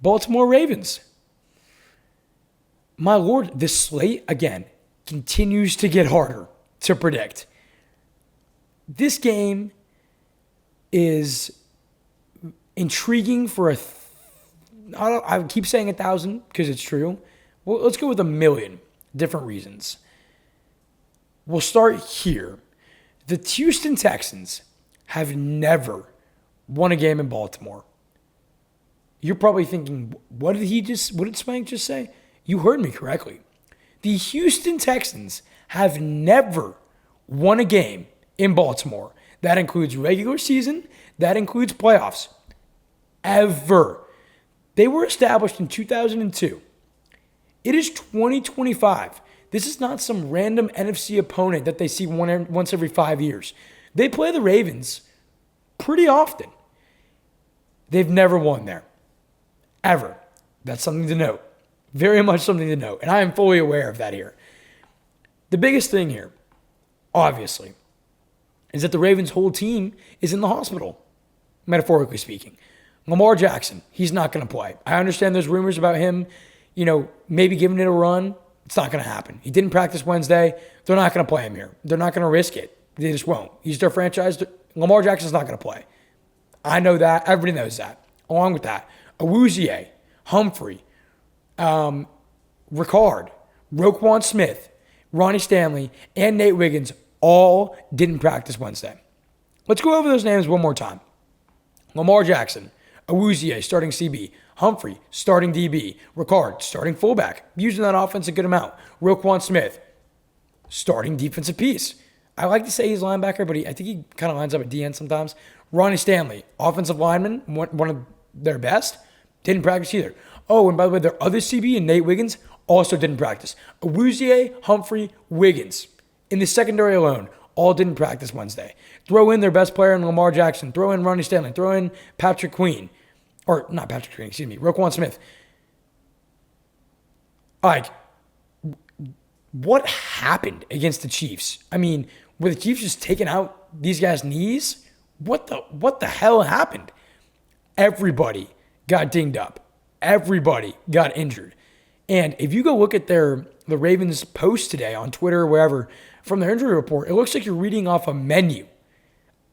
Baltimore Ravens. My Lord, this slate, again, continues to get harder to predict. This game is intriguing for I keep saying 1,000 because it's true. Well, let's go with 1,000,000 different reasons. We'll start here. The Houston Texans have never won a game in Baltimore. You're probably thinking, what did Swank just say? You heard me correctly. The Houston Texans have never won a game in Baltimore. That includes regular season, that includes playoffs. Ever. They were established in 2002. It is 2025. This is not some random NFC opponent that they see once every 5 years. They play the Ravens pretty often. They've never won there. Ever. That's something to note. Very much something to note. And I am fully aware of that here. The biggest thing here, obviously, is that the Ravens' whole team is in the hospital, metaphorically speaking. Lamar Jackson, he's not going to play. I understand there's rumors about him, maybe giving it a run. It's not going to happen. He didn't practice Wednesday. They're not going to play him here. They're not going to risk it. They just won't. He's their franchise. Lamar Jackson's not going to play. I know that. Everybody knows that. Along with that, Awuzie, Humphrey, Ricard, Roquan Smith, Ronnie Stanley, and Nate Wiggins all didn't practice Wednesday. Let's go over those names one more time. Lamar Jackson, Awuzie, starting CB. Humphrey, starting DB. Ricard, starting fullback. Using that offense a good amount. Roquan Smith, starting defensive piece. I like to say he's linebacker, but I think he kind of lines up at DN sometimes. Ronnie Stanley, offensive lineman, one of their best. Didn't practice either. Oh, and by the way, their other CB and Nate Wiggins also didn't practice. Awuzie, Humphrey, Wiggins. In the secondary alone, all didn't practice Wednesday. Throw in their best player in Lamar Jackson. Throw in Ronnie Stanley. Throw in Patrick Queen. Or not Patrick Queen, excuse me. Roquan Smith. Like, what happened against the Chiefs? I mean, were the Chiefs just taking out these guys' knees? What the hell happened? Everybody got dinged up. Everybody got injured. And if you go look at the Ravens post today on Twitter or wherever, from their injury report, it looks like you're reading off a menu.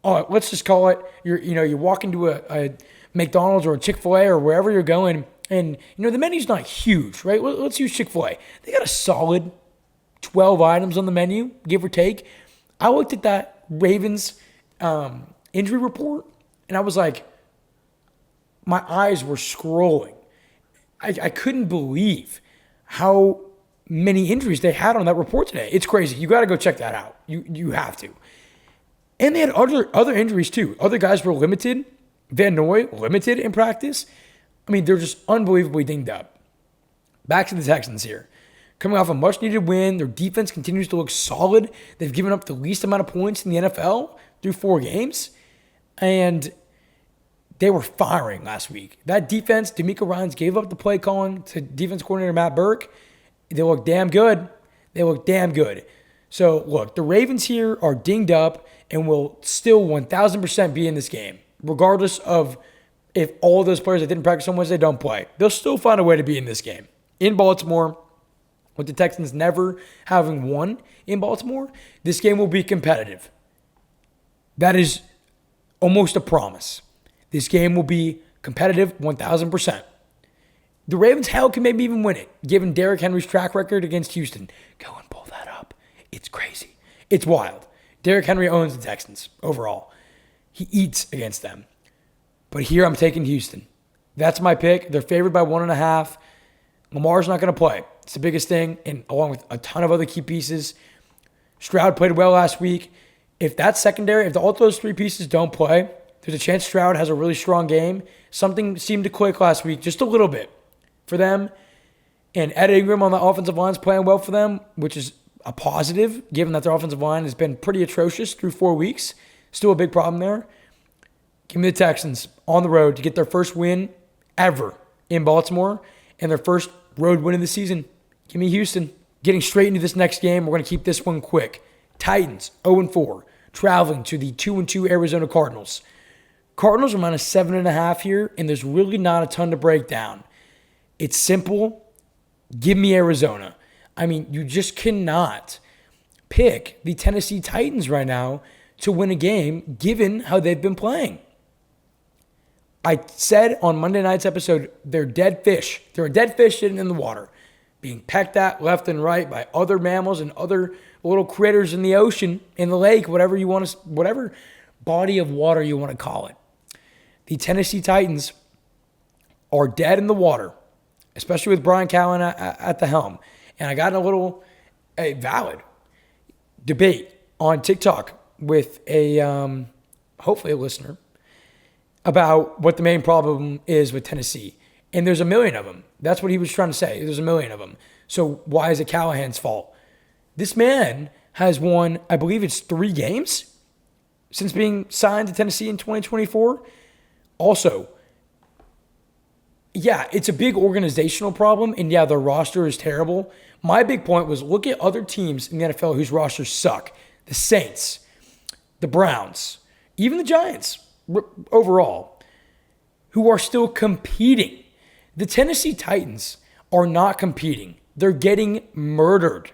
Oh, let's just call it, you walk into a McDonald's or a Chick-fil-A or wherever you're going, and the menu's not huge, right? Let's use Chick-fil-A. They got a solid 12 items on the menu, give or take. I looked at that Ravens injury report, and I was like, my eyes were scrolling. I couldn't believe how many injuries they had on that report today. It's crazy. You got to go check that out. You have to. And they had other injuries too. Other guys were limited. Van Noy, limited in practice. I mean, they're just unbelievably dinged up. Back to the Texans here. Coming off a much-needed win, their defense continues to look solid. They've given up the least amount of points in the NFL through 4 games. And they were firing last week. That defense, D'Amico Ryans gave up the play calling to defense coordinator Matt Burke. They look damn good. So, look, the Ravens here are dinged up and will still 1,000% be in this game, regardless of if all those players that didn't practice on Wednesday don't play. They'll still find a way to be in this game. In Baltimore, with the Texans never having won in Baltimore, this game will be competitive. That is almost a promise. This game will be competitive 1,000%. The Ravens, hell, can maybe even win it, given Derrick Henry's track record against Houston. Go and pull that up. It's crazy. It's wild. Derrick Henry owns the Texans overall. He eats against them. But here I'm taking Houston. That's my pick. They're favored by 1.5. Lamar's not going to play. It's the biggest thing, and along with a ton of other key pieces. Stroud played well last week. If that's secondary, if all those 3 pieces don't play, there's a chance Stroud has a really strong game. Something seemed to click last week, just a little bit for them. And Ed Ingram on the offensive line is playing well for them, which is a positive, given that their offensive line has been pretty atrocious through 4 weeks. Still a big problem there. Give me the Texans on the road to get their first win ever in Baltimore and their first road win of the season. Give me Houston. Getting straight into this next game, we're going to keep this one quick. Titans, 0-4, traveling to the 2-2 Arizona Cardinals. Cardinals are minus 7.5 here, and there's really not a ton to break down. It's simple. Give me Arizona. I mean, you just cannot pick the Tennessee Titans right now to win a game, given how they've been playing. I said on Monday night's episode, they're dead fish. They're a dead fish sitting in the water, being pecked at left and right by other mammals and other little critters in the ocean, in the lake, whatever body of water you want to call it. The Tennessee Titans are dead in the water, especially with Brian Callen at the helm. And I got in a valid debate on TikTok with hopefully a listener, about what the main problem is with Tennessee. And there's a million of them. That's what he was trying to say. There's a million of them. So why is it Callahan's fault? This man has won, I believe it's 3 games since being signed to Tennessee in 2024. Also, yeah, it's a big organizational problem. And yeah, their roster is terrible. My big point was look at other teams in the NFL whose rosters suck. The Saints, the Browns, even the Giants overall, who are still competing. The Tennessee Titans are not competing. They're getting murdered.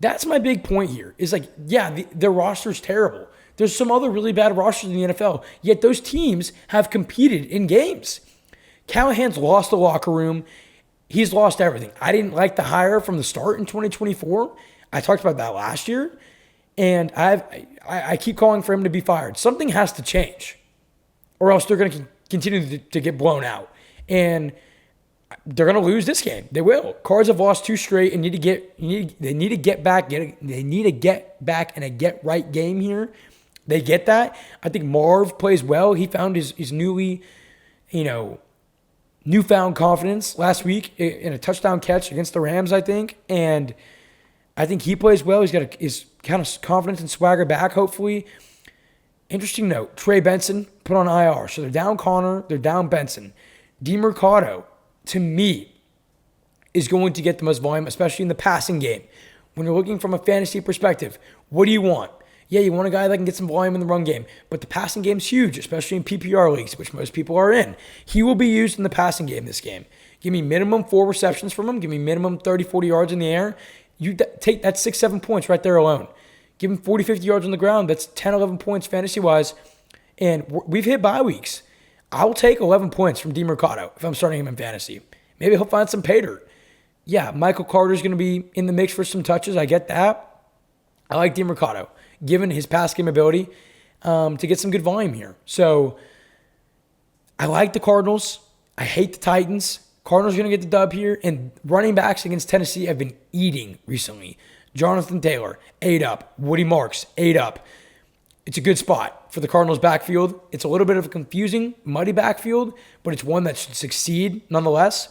That's my big point here. Is like, yeah, their roster is terrible. There's some other really bad rosters in the NFL, yet those teams have competed in games. Callahan's lost the locker room. He's lost everything. I didn't like the hire from the start in 2024. I talked about that last year. And I keep calling for him to be fired. Something has to change, or else they're going to continue to get blown out. And they're going to lose this game. They will. Cards have lost 2 straight and they need to get back in a get right game here. They get that. I think Marv plays well. He found his newfound confidence last week in a touchdown catch against the Rams, I think. And I think he plays well. He's got his kind of confidence and swagger back, hopefully. Interesting note, Trey Benson put on IR. So they're down Connor, they're down Benson. DeMercado, to me, is going to get the most volume, especially in the passing game. When you're looking from a fantasy perspective, what do you want? Yeah, you want a guy that can get some volume in the run game, but the passing game's huge, especially in PPR leagues, which most people are in. He will be used in the passing game this game. Give me minimum 4 receptions from him. Give me minimum 30, 40 yards in the air. You take that 6, 7 points right there alone. Give him 40, 50 yards on the ground. That's 10, 11 points fantasy-wise. And we've hit bye weeks. I'll take 11 points from DeMercado if I'm starting him in fantasy. Maybe he'll find some pay dirt. Yeah, Michael Carter's going to be in the mix for some touches. I get that. I like DeMercado, given his pass game ability, to get some good volume here. So I like the Cardinals. I hate the Titans. Cardinals are going to get the dub here, and running backs against Tennessee have been eating recently. Jonathan Taylor, 8 up. Woody Marks, 8 up. It's a good spot for the Cardinals backfield. It's a little bit of a confusing, muddy backfield, but it's one that should succeed nonetheless.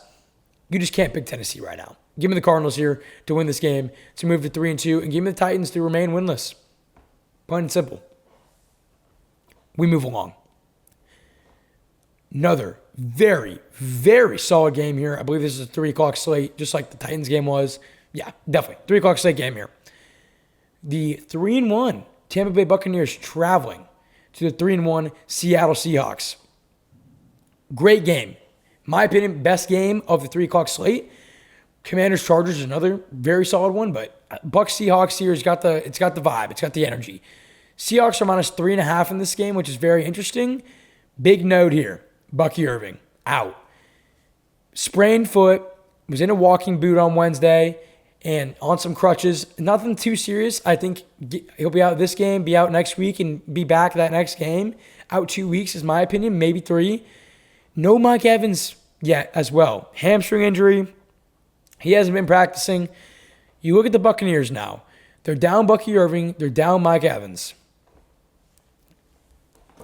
You just can't pick Tennessee right now. Give me the Cardinals here to win this game, to move to 3-2, and give me the Titans to remain winless. Plain and simple. We move along. Another very, very solid game here. I believe this is a 3 o'clock slate, just like the Titans game was. Yeah, definitely. 3 o'clock slate game here. The 3-1 Tampa Bay Buccaneers traveling to the 3-1 Seattle Seahawks. Great game. My opinion, best game of the 3 o'clock slate. Commanders Chargers is another very solid one, but Bucs Seahawks here it's got the vibe, it's got the energy. Seahawks are minus 3.5 in this game, which is very interesting. Big note here. Bucky Irving, out. Sprained foot, was in a walking boot on Wednesday, and on some crutches. Nothing too serious. I think he'll be out this game, be out next week, and be back that next game. Out 2 weeks is my opinion, maybe 3. No Mike Evans yet as well. Hamstring injury. He hasn't been practicing. You look at the Buccaneers now. They're down Bucky Irving. They're down Mike Evans.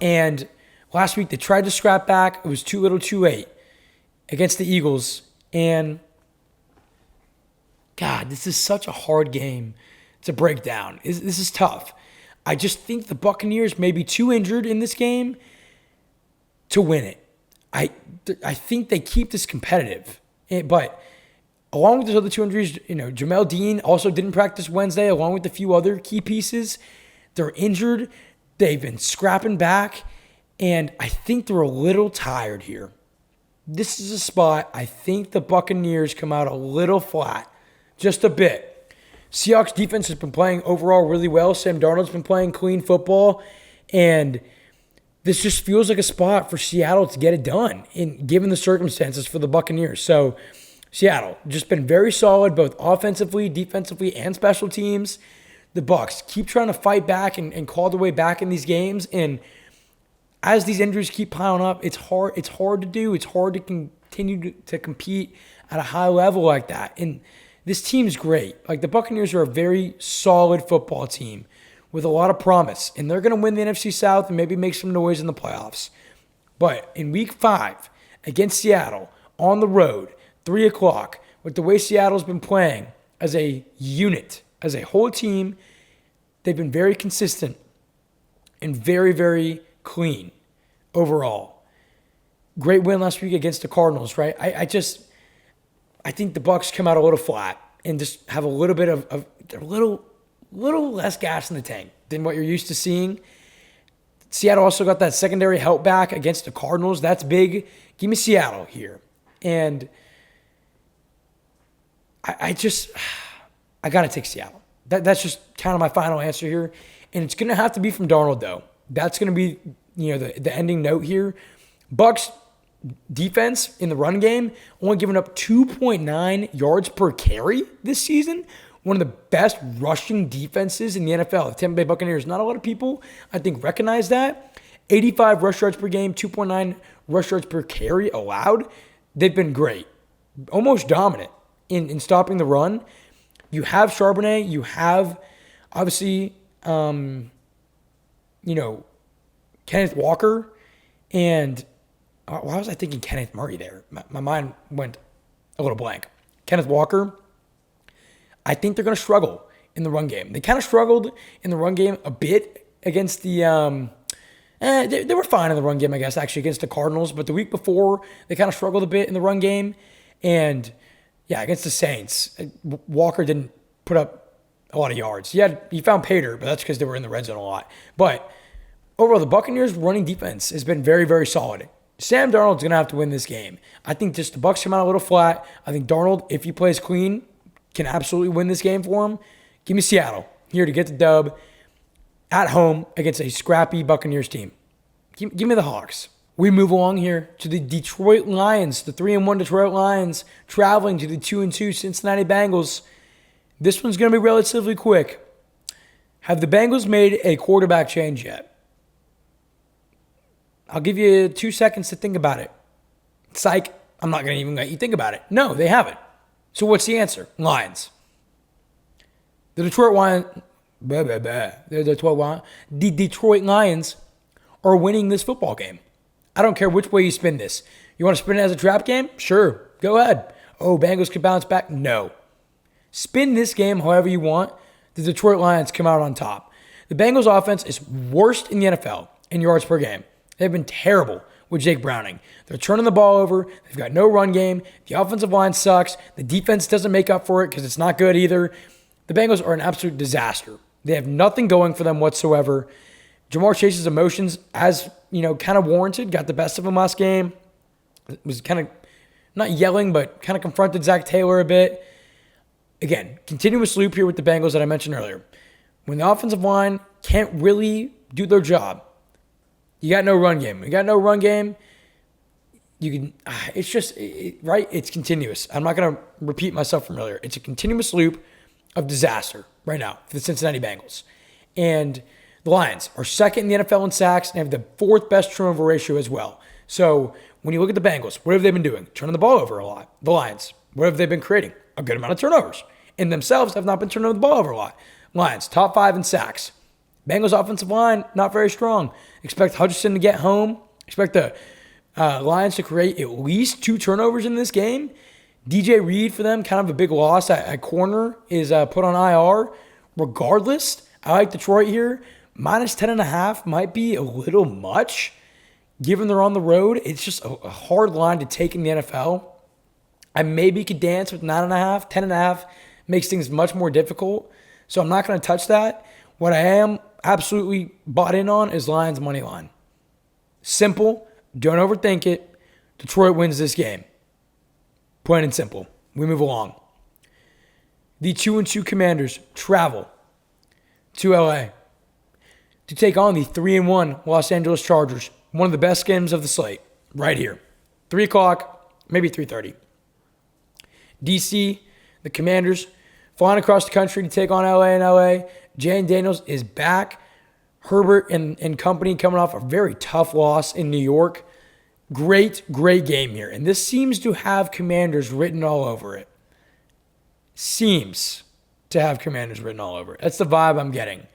And last week, they tried to scrap back. It was too little too late against the Eagles. And, God, this is such a hard game to break down. This is tough. I just think the Buccaneers may be too injured in this game to win it. I think they keep this competitive. But along with those other 2 injuries, Jamel Dean also didn't practice Wednesday, along with a few other key pieces. They're injured. They've been scrapping back. And I think they're a little tired here. This is a spot I think the Buccaneers come out a little flat. Just a bit. Seahawks defense has been playing overall really well. Sam Darnold's been playing clean football. And this just feels like a spot for Seattle to get it done, given the circumstances for the Buccaneers. So Seattle just been very solid, both offensively, defensively, and special teams. The Bucs keep trying to fight back and claw their way back in these games. And as these injuries keep piling up, it's hard. It's hard to do. It's hard to continue to compete at a high level like that. And this team's great. Like, the Buccaneers are a very solid football team with a lot of promise, and they're going to win the NFC South and maybe make some noise in the playoffs. But in Week 5 against Seattle on the road, 3 o'clock, with the way Seattle's been playing as a unit, as a whole team, they've been very consistent and very, very clean overall. Great win last week against the Cardinals, right? I think the Bucs come out a little flat and just have a little bit of a little less gas in the tank than what you're used to seeing. Seattle also got that secondary help back against the Cardinals. That's big. Give me Seattle here. And I got to take Seattle. That's just kind of my final answer here. And it's going to have to be from Darnold, though. That's going to be, the ending note here. Bucs defense in the run game only giving up 2.9 yards per carry this season. One of the best rushing defenses in the NFL. The Tampa Bay Buccaneers, not a lot of people, I think, recognize that. 85 rush yards per game, 2.9 rush yards per carry allowed. They've been great. Almost dominant in stopping the run. You have Charbonnet. You have, obviously, Kenneth Walker. And why was I thinking Kenneth Murray there? My mind went a little blank. Kenneth Walker. I think they're going to struggle in the run game. They kind of struggled in the run game a bit against the they were fine in the run game, I guess, actually, against the Cardinals. But the week before, they kind of struggled a bit in the run game. And, yeah, against the Saints, Walker didn't put up a lot of yards. He found Pater, but that's because they were in the red zone a lot. But overall, the Buccaneers' running defense has been very, very solid. Sam Darnold's going to have to win this game. I think just the Bucs come out a little flat. I think Darnold, if he plays clean, can absolutely win this game for him. Give me Seattle here to get the dub at home against a scrappy Buccaneers team. Give me the Hawks. We move along here to the Detroit Lions, the 3-1 Detroit Lions, traveling to the 2-2 Cincinnati Bengals. This one's going to be relatively quick. Have the Bengals made a quarterback change yet? I'll give you 2 seconds to think about it. Psych, I'm not going to even let you think about it. No, they haven't. So what's the answer? Lions. The Detroit Lions are winning this football game. I don't care which way you spin this. You want to spin it as a trap game? Sure, go ahead. Oh, Bengals could bounce back? No. Spin this game however you want. The Detroit Lions come out on top. The Bengals offense is worst in the NFL in yards per game. They've been terrible with Jake Browning. They're turning the ball over. They've got no run game. The offensive line sucks. The defense doesn't make up for it because it's not good either. The Bengals are an absolute disaster. They have nothing going for them whatsoever. Jamar Chase's emotions, as kind of warranted, got the best of him last game. Was kind of not yelling, but kind of confronted Zach Taylor a bit. Again, continuous loop here with the Bengals that I mentioned earlier. When the offensive line can't really do their job, you got no run game. You got no run game. You can. It's just right. It's continuous. I'm not going to repeat myself from earlier. It's a continuous loop of disaster right now for the Cincinnati Bengals, and the Lions are second in the NFL in sacks and have the 4th best turnover ratio as well. So when you look at the Bengals, what have they been doing? Turning the ball over a lot. The Lions, what have they been creating? A good amount of turnovers, and themselves have not been turning the ball over a lot. Lions top 5 in sacks. Bengals offensive line, not very strong. Expect Hutchinson to get home. Expect the Lions to create at least 2 turnovers in this game. DJ Reed for them, kind of a big loss at corner, is put on IR. Regardless, I like Detroit here. Minus 10.5 might be a little much. Given they're on the road, it's just a hard line to take in the NFL. I maybe could dance with 9.5. 10.5 makes things much more difficult. So I'm not going to touch that. What I am absolutely bought in on is Lions money line. Simple. Don't overthink it. Detroit wins this game. Plain and simple. We move along. The 2-2 Commanders travel to LA. to take on the 3-1 Los Angeles Chargers. One of the best games of the slate, right here. 3 o'clock, maybe 3:30. DC, the Commanders, flying across the country to take on LA and LA. Jane Daniels is back. Herbert and company coming off a very tough loss in New York. Great game here. And this seems to have Commanders written all over it. Seems to have Commanders written all over it. That's the vibe I'm getting.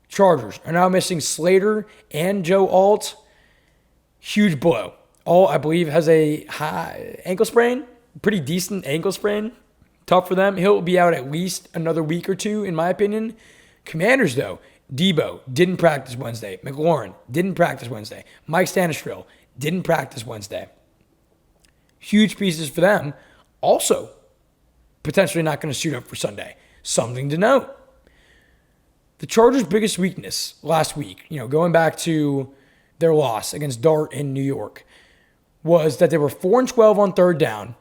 Chargers are now missing Slater and Joe Alt. Huge blow. Alt, I believe, has a high ankle sprain. Pretty decent ankle sprain. Tough for them. He'll be out at least another week or two, in my opinion. Commanders, though. Debo didn't practice Wednesday. McLaurin didn't practice Wednesday. Mike Stanistrell didn't practice Wednesday. Huge pieces for them. Also, potentially not going to suit up for Sunday. Something to note. The Chargers' biggest weakness last week, going back to their loss against Dart in New York, was that they were 4-12 on third down,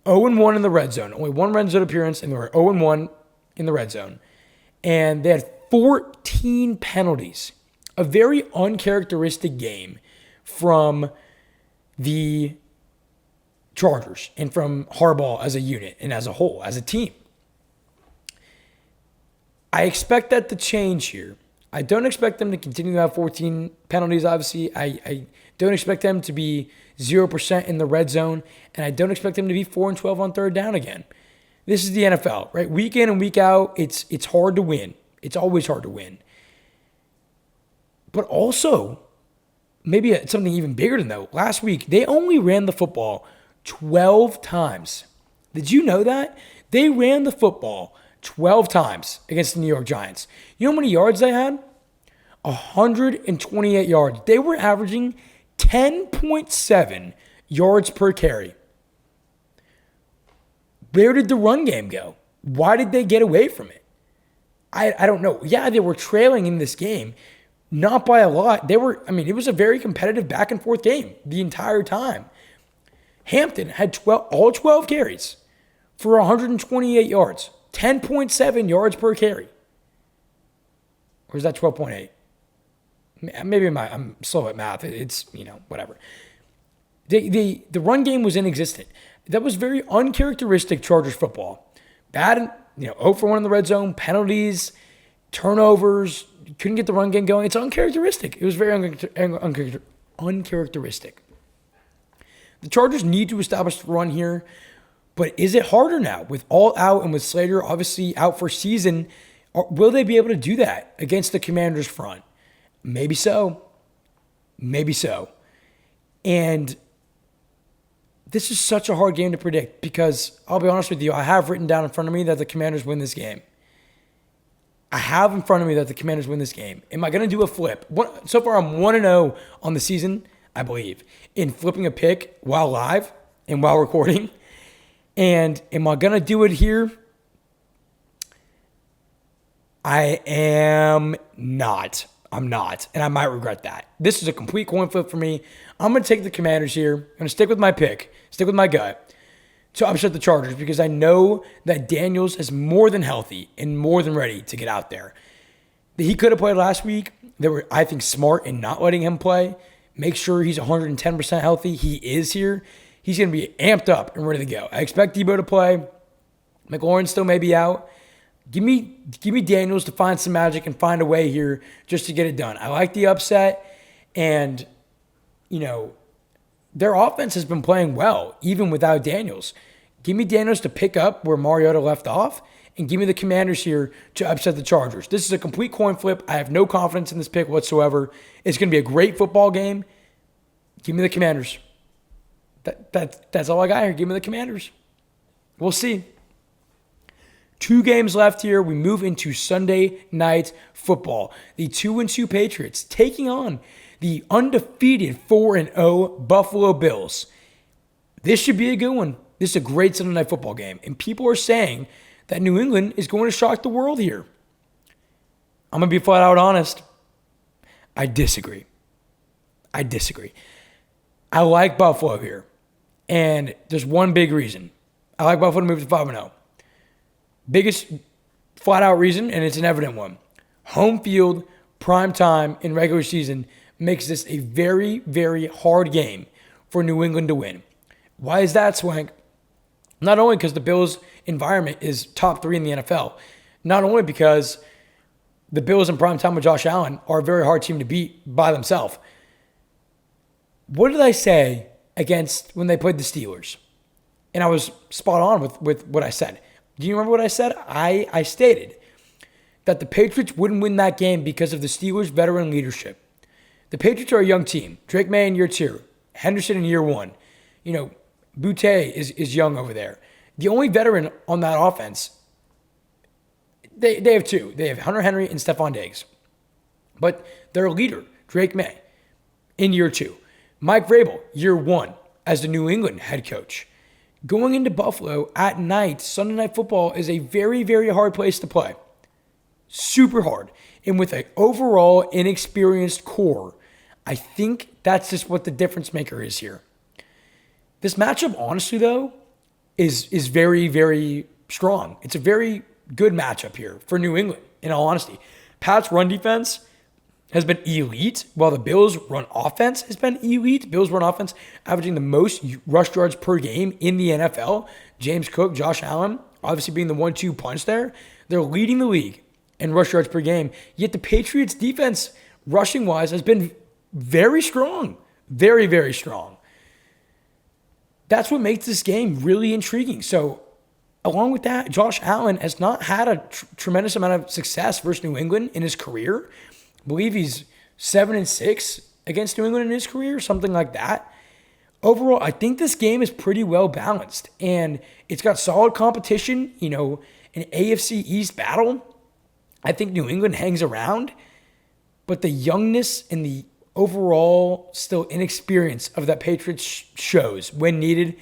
0-1 in the red zone. Only one red zone appearance, and they were 0-1 in the red zone. And they had 14 penalties. A very uncharacteristic game from the Chargers and from Harbaugh as a unit and as a whole, as a team. I expect that to change here. I don't expect them to continue to have 14 penalties, obviously. I don't expect them to be 0% in the red zone, and I don't expect them to be 4-12 on third down again. This is the NFL, right? Week in and week out, it's hard to win. It's always hard to win. But also, maybe something even bigger than that. Last week, they only ran the football 12 times. Did you know that? They ran the football 12 times against the New York Giants. You know how many yards they had? 128 yards. They were averaging 10.7 yards per carry. Where did the run game go? Why did they get away from it? I don't know. Yeah, they were trailing in this game. Not by a lot. It was a very competitive back and forth game the entire time. Hampton had all 12 carries for 128 yards. 10.7 yards per carry. Or is that 12.8? Maybe I'm slow at math. It's, whatever. The run game was inexistent. That was very uncharacteristic Chargers football. Bad, 0 for 1 in the red zone, penalties, turnovers, couldn't get the run game going. It's uncharacteristic. It was very uncharacteristic. The Chargers need to establish the run here, but is it harder now? With all out and with Slater obviously out for season, will they be able to do that against the Commanders front? Maybe so. Maybe so. And this is such a hard game to predict because I'll be honest with you, I have written down in front of me that the Commanders win this game. I have in front of me that the Commanders win this game. Am I going to do a flip? So far, I'm 1-0 on the season, I believe, in flipping a pick while live and while recording. And am I going to do it here? I am not. I'm not. And I might regret that. This is a complete coin flip for me. I'm going to take the Commanders here. I'm going to stick with my pick, stick with my gut to upset the Chargers because I know that Daniels is more than healthy and more than ready to get out there. He could have played last week. They were, I think, smart in not letting him play. Make sure he's 110% healthy. He is here. He's going to be amped up and ready to go. I expect Debo to play. McLaurin still may be out. Give me Daniels to find some magic and find a way here just to get it done. I like the upset, and, their offense has been playing well, even without Daniels. Give me Daniels to pick up where Mariota left off, and give me the Commanders here to upset the Chargers. This is a complete coin flip. I have no confidence in this pick whatsoever. It's going to be a great football game. Give me the Commanders. That's all I got here. Give me the Commanders. We'll see. 2 games left here. We move into Sunday night football. The 2-2 Patriots taking on the undefeated 4-0 Buffalo Bills. This should be a good one. This is a great Sunday night football game. And people are saying that New England is going to shock the world here. I'm going to be flat out honest. I disagree. I like Buffalo here. And there's one big reason. I like Buffalo to move to 5-0. Biggest flat out reason, and it's an evident one. Home field prime time in regular season makes this a very, very hard game for New England to win. Why is that, Swank? Not only because the Bills' environment is top 3 in the NFL, not only because the Bills in prime time with Josh Allen are a very hard team to beat by themselves. What did I say against when they played the Steelers? And I was spot on with what I said. Do you remember what I said? I stated that the Patriots wouldn't win that game because of the Steelers' veteran leadership. The Patriots are a young team. Drake May in year 2. Henderson in year 1. Boutte is young over there. The only veteran on that offense, they have 2. They have Hunter Henry and Stephon Diggs. But their leader, Drake May, in year 2. Mike Vrabel, year 1, as the New England head coach. Going into Buffalo at night, Sunday Night Football is a very, very hard place to play. Super hard. And with an overall inexperienced core, I think that's just what the difference maker is here. This matchup, honestly, though, is very, very strong. It's a very good matchup here for New England, in all honesty. Pat's run defense has been elite, while the Bills' run offense has been elite. Bills' run offense averaging the most rush yards per game in the NFL. James Cook, Josh Allen, obviously being the 1-2 punch there. They're leading the league in rush yards per game. Yet the Patriots' defense, rushing-wise, has been very strong. Very, very strong. That's what makes this game really intriguing. So, along with that, Josh Allen has not had a tremendous amount of success versus New England in his career. I believe he's 7-6 against New England in his career, something like that. Overall, I think this game is pretty well balanced, and it's got solid competition, an AFC East battle. I think New England hangs around, but the youngness and the overall still inexperience of that Patriots shows when needed.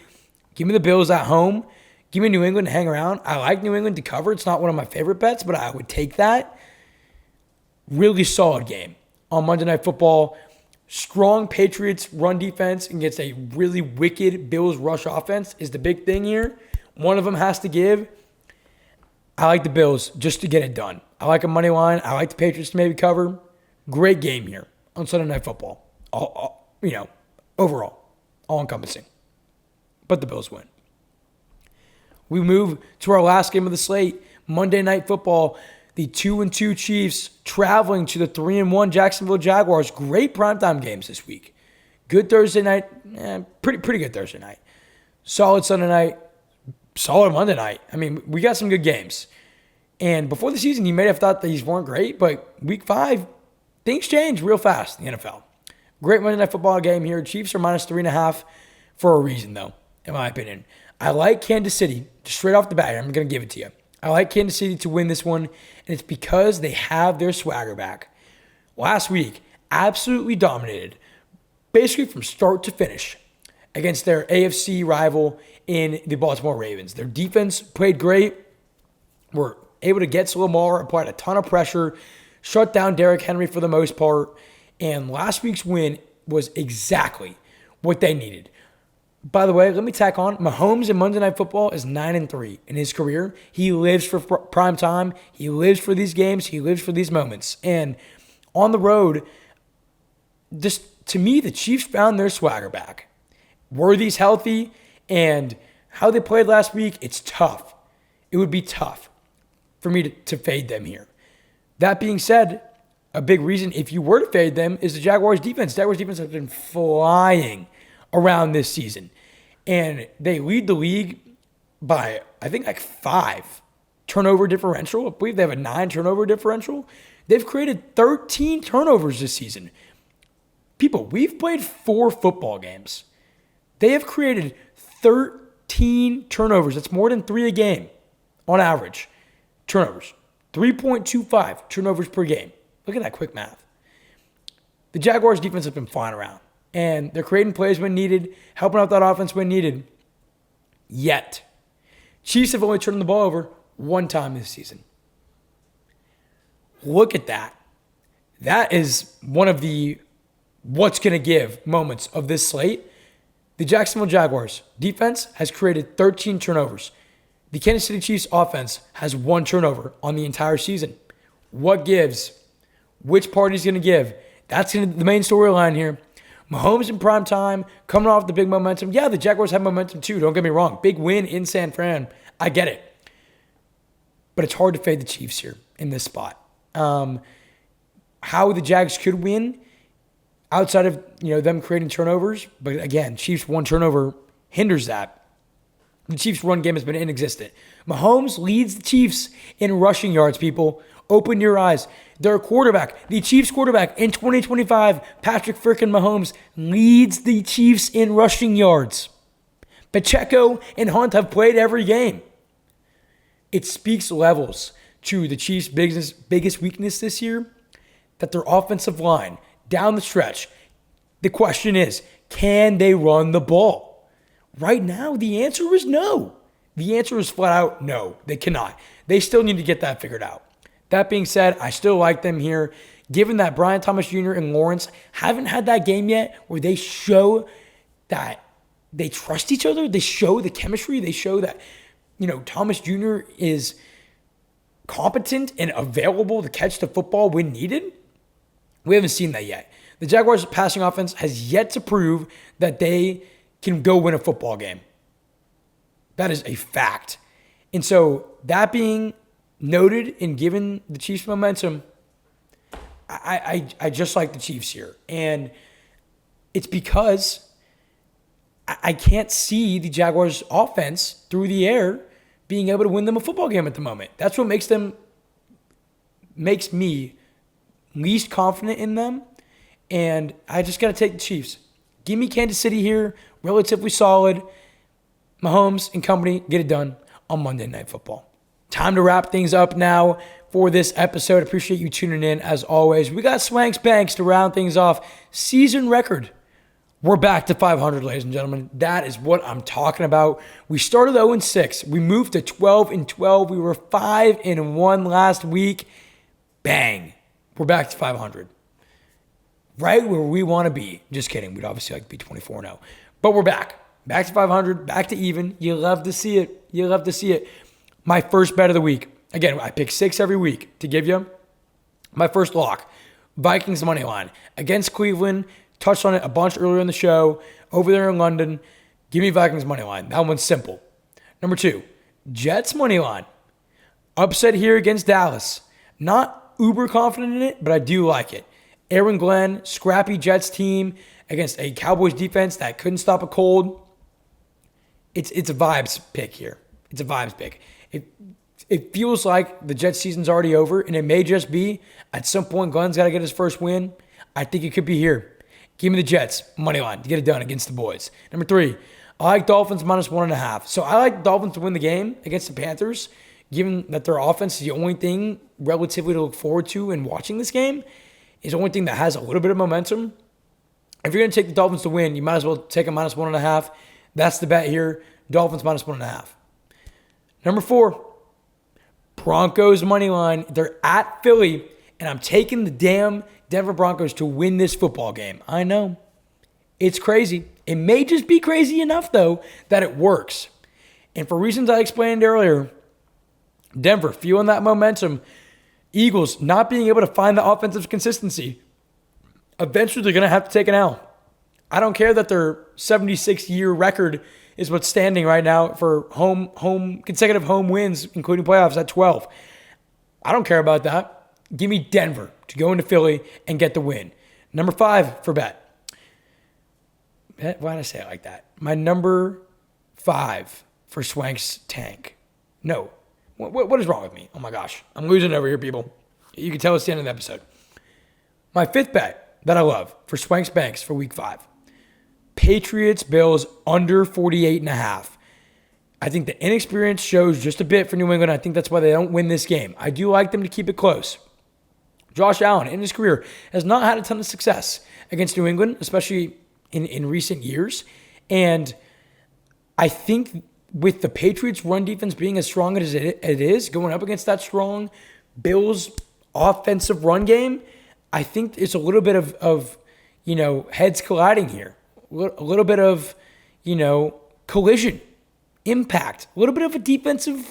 Give me the Bills at home. Give me New England to hang around. I like New England to cover. It's not one of my favorite bets, but I would take that. Really solid game on Monday Night Football. Strong Patriots run defense against a really wicked Bills rush offense is the big thing here. One of them has to give. I like the Bills just to get it done. I like a money line. I like the Patriots to maybe cover. Great game here on Sunday Night Football. Overall, all-encompassing. But the Bills win. We move to our last game of the slate, Monday Night Football. The 2-2 Chiefs traveling to the 3-1 Jacksonville Jaguars. Great primetime games this week. Good Thursday night. Pretty good Thursday night. Solid Sunday night. Solid Monday night. I mean, we got some good games. And before the season, you may have thought that these weren't great, but week 5, things change real fast in the NFL. Great Monday Night Football game here. Chiefs are minus 3.5 for a reason, though, in my opinion. I like Kansas City. Just straight off the bat, I'm going to give it to you. I like Kansas City to win this one, and it's because they have their swagger back. Last week, absolutely dominated, basically from start to finish, against their AFC rival in the Baltimore Ravens. Their defense played great, were able to get to Lamar, applied a ton of pressure, shut down Derrick Henry for the most part, and last week's win was exactly what they needed. By the way, let me tack on, Mahomes in Monday Night Football is 9-3 in his career. He lives for prime time. He lives for these games. He lives for these moments. And on the road, just to me, the Chiefs found their swagger back. Worthy's healthy, and how they played last week, it's tough. It would be tough for me to fade them here. That being said, a big reason if you were to fade them is the Jaguars' defense. Jaguars' defense has been flying around this season. And they lead the league by, I think, 5 turnover differential. I believe they have a 9 turnover differential. They've created 13 turnovers this season. People, we've played 4 football games. They have created 13 turnovers. That's more than 3 a game on average. Turnovers. 3.25 turnovers per game. Look at that quick math. The Jaguars' defense has been flying around. And they're creating plays when needed, helping out that offense when needed. Yet, Chiefs have only turned the ball over 1 time this season. Look at that. That is one of the what's going to give moments of this slate. The Jacksonville Jaguars defense has created 13 turnovers. The Kansas City Chiefs offense has 1 turnover on the entire season. What gives? Which party's going to give? That's the main storyline here. Mahomes in prime time, coming off the big momentum. Yeah, the Jaguars have momentum too. Don't get me wrong. Big win in San Fran. I get it. But it's hard to fade the Chiefs here in this spot. How the Jags could win outside of them creating turnovers. But again, Chiefs one turnover hinders that. The Chiefs' run game has been inexistent. Mahomes leads the Chiefs in rushing yards, people. Open your eyes. Their quarterback, the Chiefs quarterback in 2025, Patrick frickin' Mahomes, leads the Chiefs in rushing yards. Pacheco and Hunt have played every game. It speaks levels to the Chiefs' biggest weakness this year, that their offensive line, down the stretch, the question is, can they run the ball? Right now, the answer is no. The answer is flat out no, they cannot. They still need to get that figured out. That being said, I still like them here. Given that Brian Thomas Jr. and Lawrence haven't had that game yet where they show that they trust each other, they show the chemistry, they show that, Thomas Jr. is competent and available to catch the football when needed. We haven't seen that yet. The Jaguars' passing offense has yet to prove that they can go win a football game. That is a fact. And so that being noted and given the Chiefs momentum, I just like the Chiefs here. And it's because I can't see the Jaguars' offense through the air being able to win them a football game at the moment. That's what makes me least confident in them. And I just got to take the Chiefs. Give me Kansas City here, relatively solid. Mahomes and company get it done on Monday Night Football. Time to wrap things up now for this episode. Appreciate you tuning in as always. We got Swank's Banks to round things off. Season record. We're back to 500, ladies and gentlemen. That is what I'm talking about. We started 0-6. We moved to 12-12. We were 5-1 last week. Bang. We're back to 500. Right where we want to be. Just kidding. We'd obviously like to be 24-0. But we're back. Back to 500. Back to even. You love to see it. You love to see it. My first bet of the week. Again, I pick 6 every week to give you. My first lock. Vikings money line. Against Cleveland. Touched on it a bunch earlier in the show. Over there in London. Give me Vikings money line. That one's simple. Number 2. Jets money line. Upset here against Dallas. Not uber confident in it, but I do like it. Aaron Glenn, scrappy Jets team against a Cowboys defense that couldn't stop a cold. It's a vibes pick here. It's a vibes pick. It feels like the Jets season's already over, and it may just be at some point Glenn's got to get his first win. I think it could be here. Give me the Jets money line to get it done against the boys. Number 3, I like Dolphins -1.5. So I like Dolphins to win the game against the Panthers, given that their offense is the only thing relatively to look forward to in watching this game. Is the only thing that has a little bit of momentum. If you're going to take the Dolphins to win, you might as well take a -1.5. That's the bet here. Dolphins -1.5. Number 4, Broncos money line. They're at Philly, and I'm taking the damn Denver Broncos to win this football game. I know. It's crazy. It may just be crazy enough, though, that it works. And for reasons I explained earlier, Denver feeling that momentum. Eagles not being able to find the offensive consistency. Eventually, they're going to have to take an L. I don't care that their 76-year record is what's standing right now for consecutive home wins, including playoffs at 12. I don't care about that. Give me Denver to go into Philly and get the win. Number 5 for bet. Why did I say it like that? My number 5 for Swank's tank. No. What is wrong with me? Oh my gosh. I'm losing over here, people. You can tell it's the end of the episode. My 5th bet that I love for Swank's Banks for week 5. Patriots Bills under 48.5. I think the inexperience shows just a bit for New England. I think that's why they don't win this game. I do like them to keep it close. Josh Allen in his career has not had a ton of success against New England, especially in recent years. And I think with the Patriots' run defense being as strong as it is, going up against that strong Bills offensive run game, I think it's a little bit of heads colliding here. A little bit of, collision, impact. A little bit of a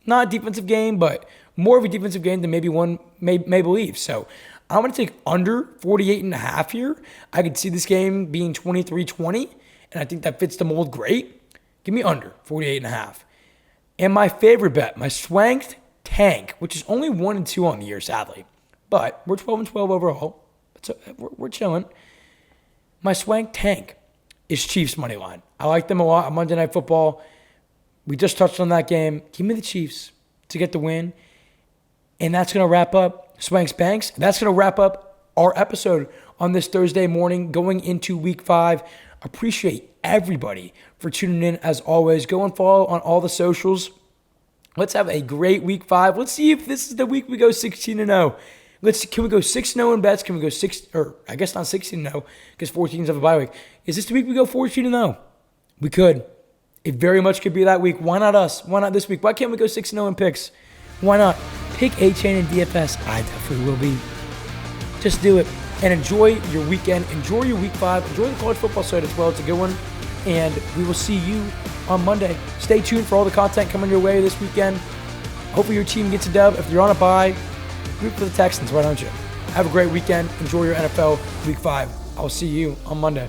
not defensive game, but more of a defensive game than maybe one may believe. So I'm going to take under 48.5 here. I could see this game being 23-20, and I think that fits the mold great. Give me under 48.5. And my favorite bet, my Swank tank, which is only 1-2 on the year, sadly. But we're 12-12 overall. So we're chilling. My Swank tank is Chiefs money line. I like them a lot on Monday Night Football. We just touched on that game. Give me the Chiefs to get the win. And that's going to wrap up Swank's Banks. That's going to wrap up our episode on this Thursday morning going into Week 5. Appreciate everybody for tuning in as always. Go and follow on all the socials. Let's have a great Week 5. Let's see if this is the week we go 16-0. Can we go 6-0 in bets? Can we go I guess not 16-0 because 14s have a bye week. Is this the week we go 14-0? We could. It very much could be that week. Why not us? Why not this week? Why can't we go 6-0 in picks? Why not? Pick A-Chain and DFS. I definitely will be. Just do it. And enjoy your weekend. Enjoy your Week 5. Enjoy the college football side as well. It's a good one. And we will see you on Monday. Stay tuned for all the content coming your way this weekend. Hopefully your team gets a dub. If you're on a bye, root for the Texans, why don't you? Have a great weekend. Enjoy your NFL Week 5. I'll see you on Monday.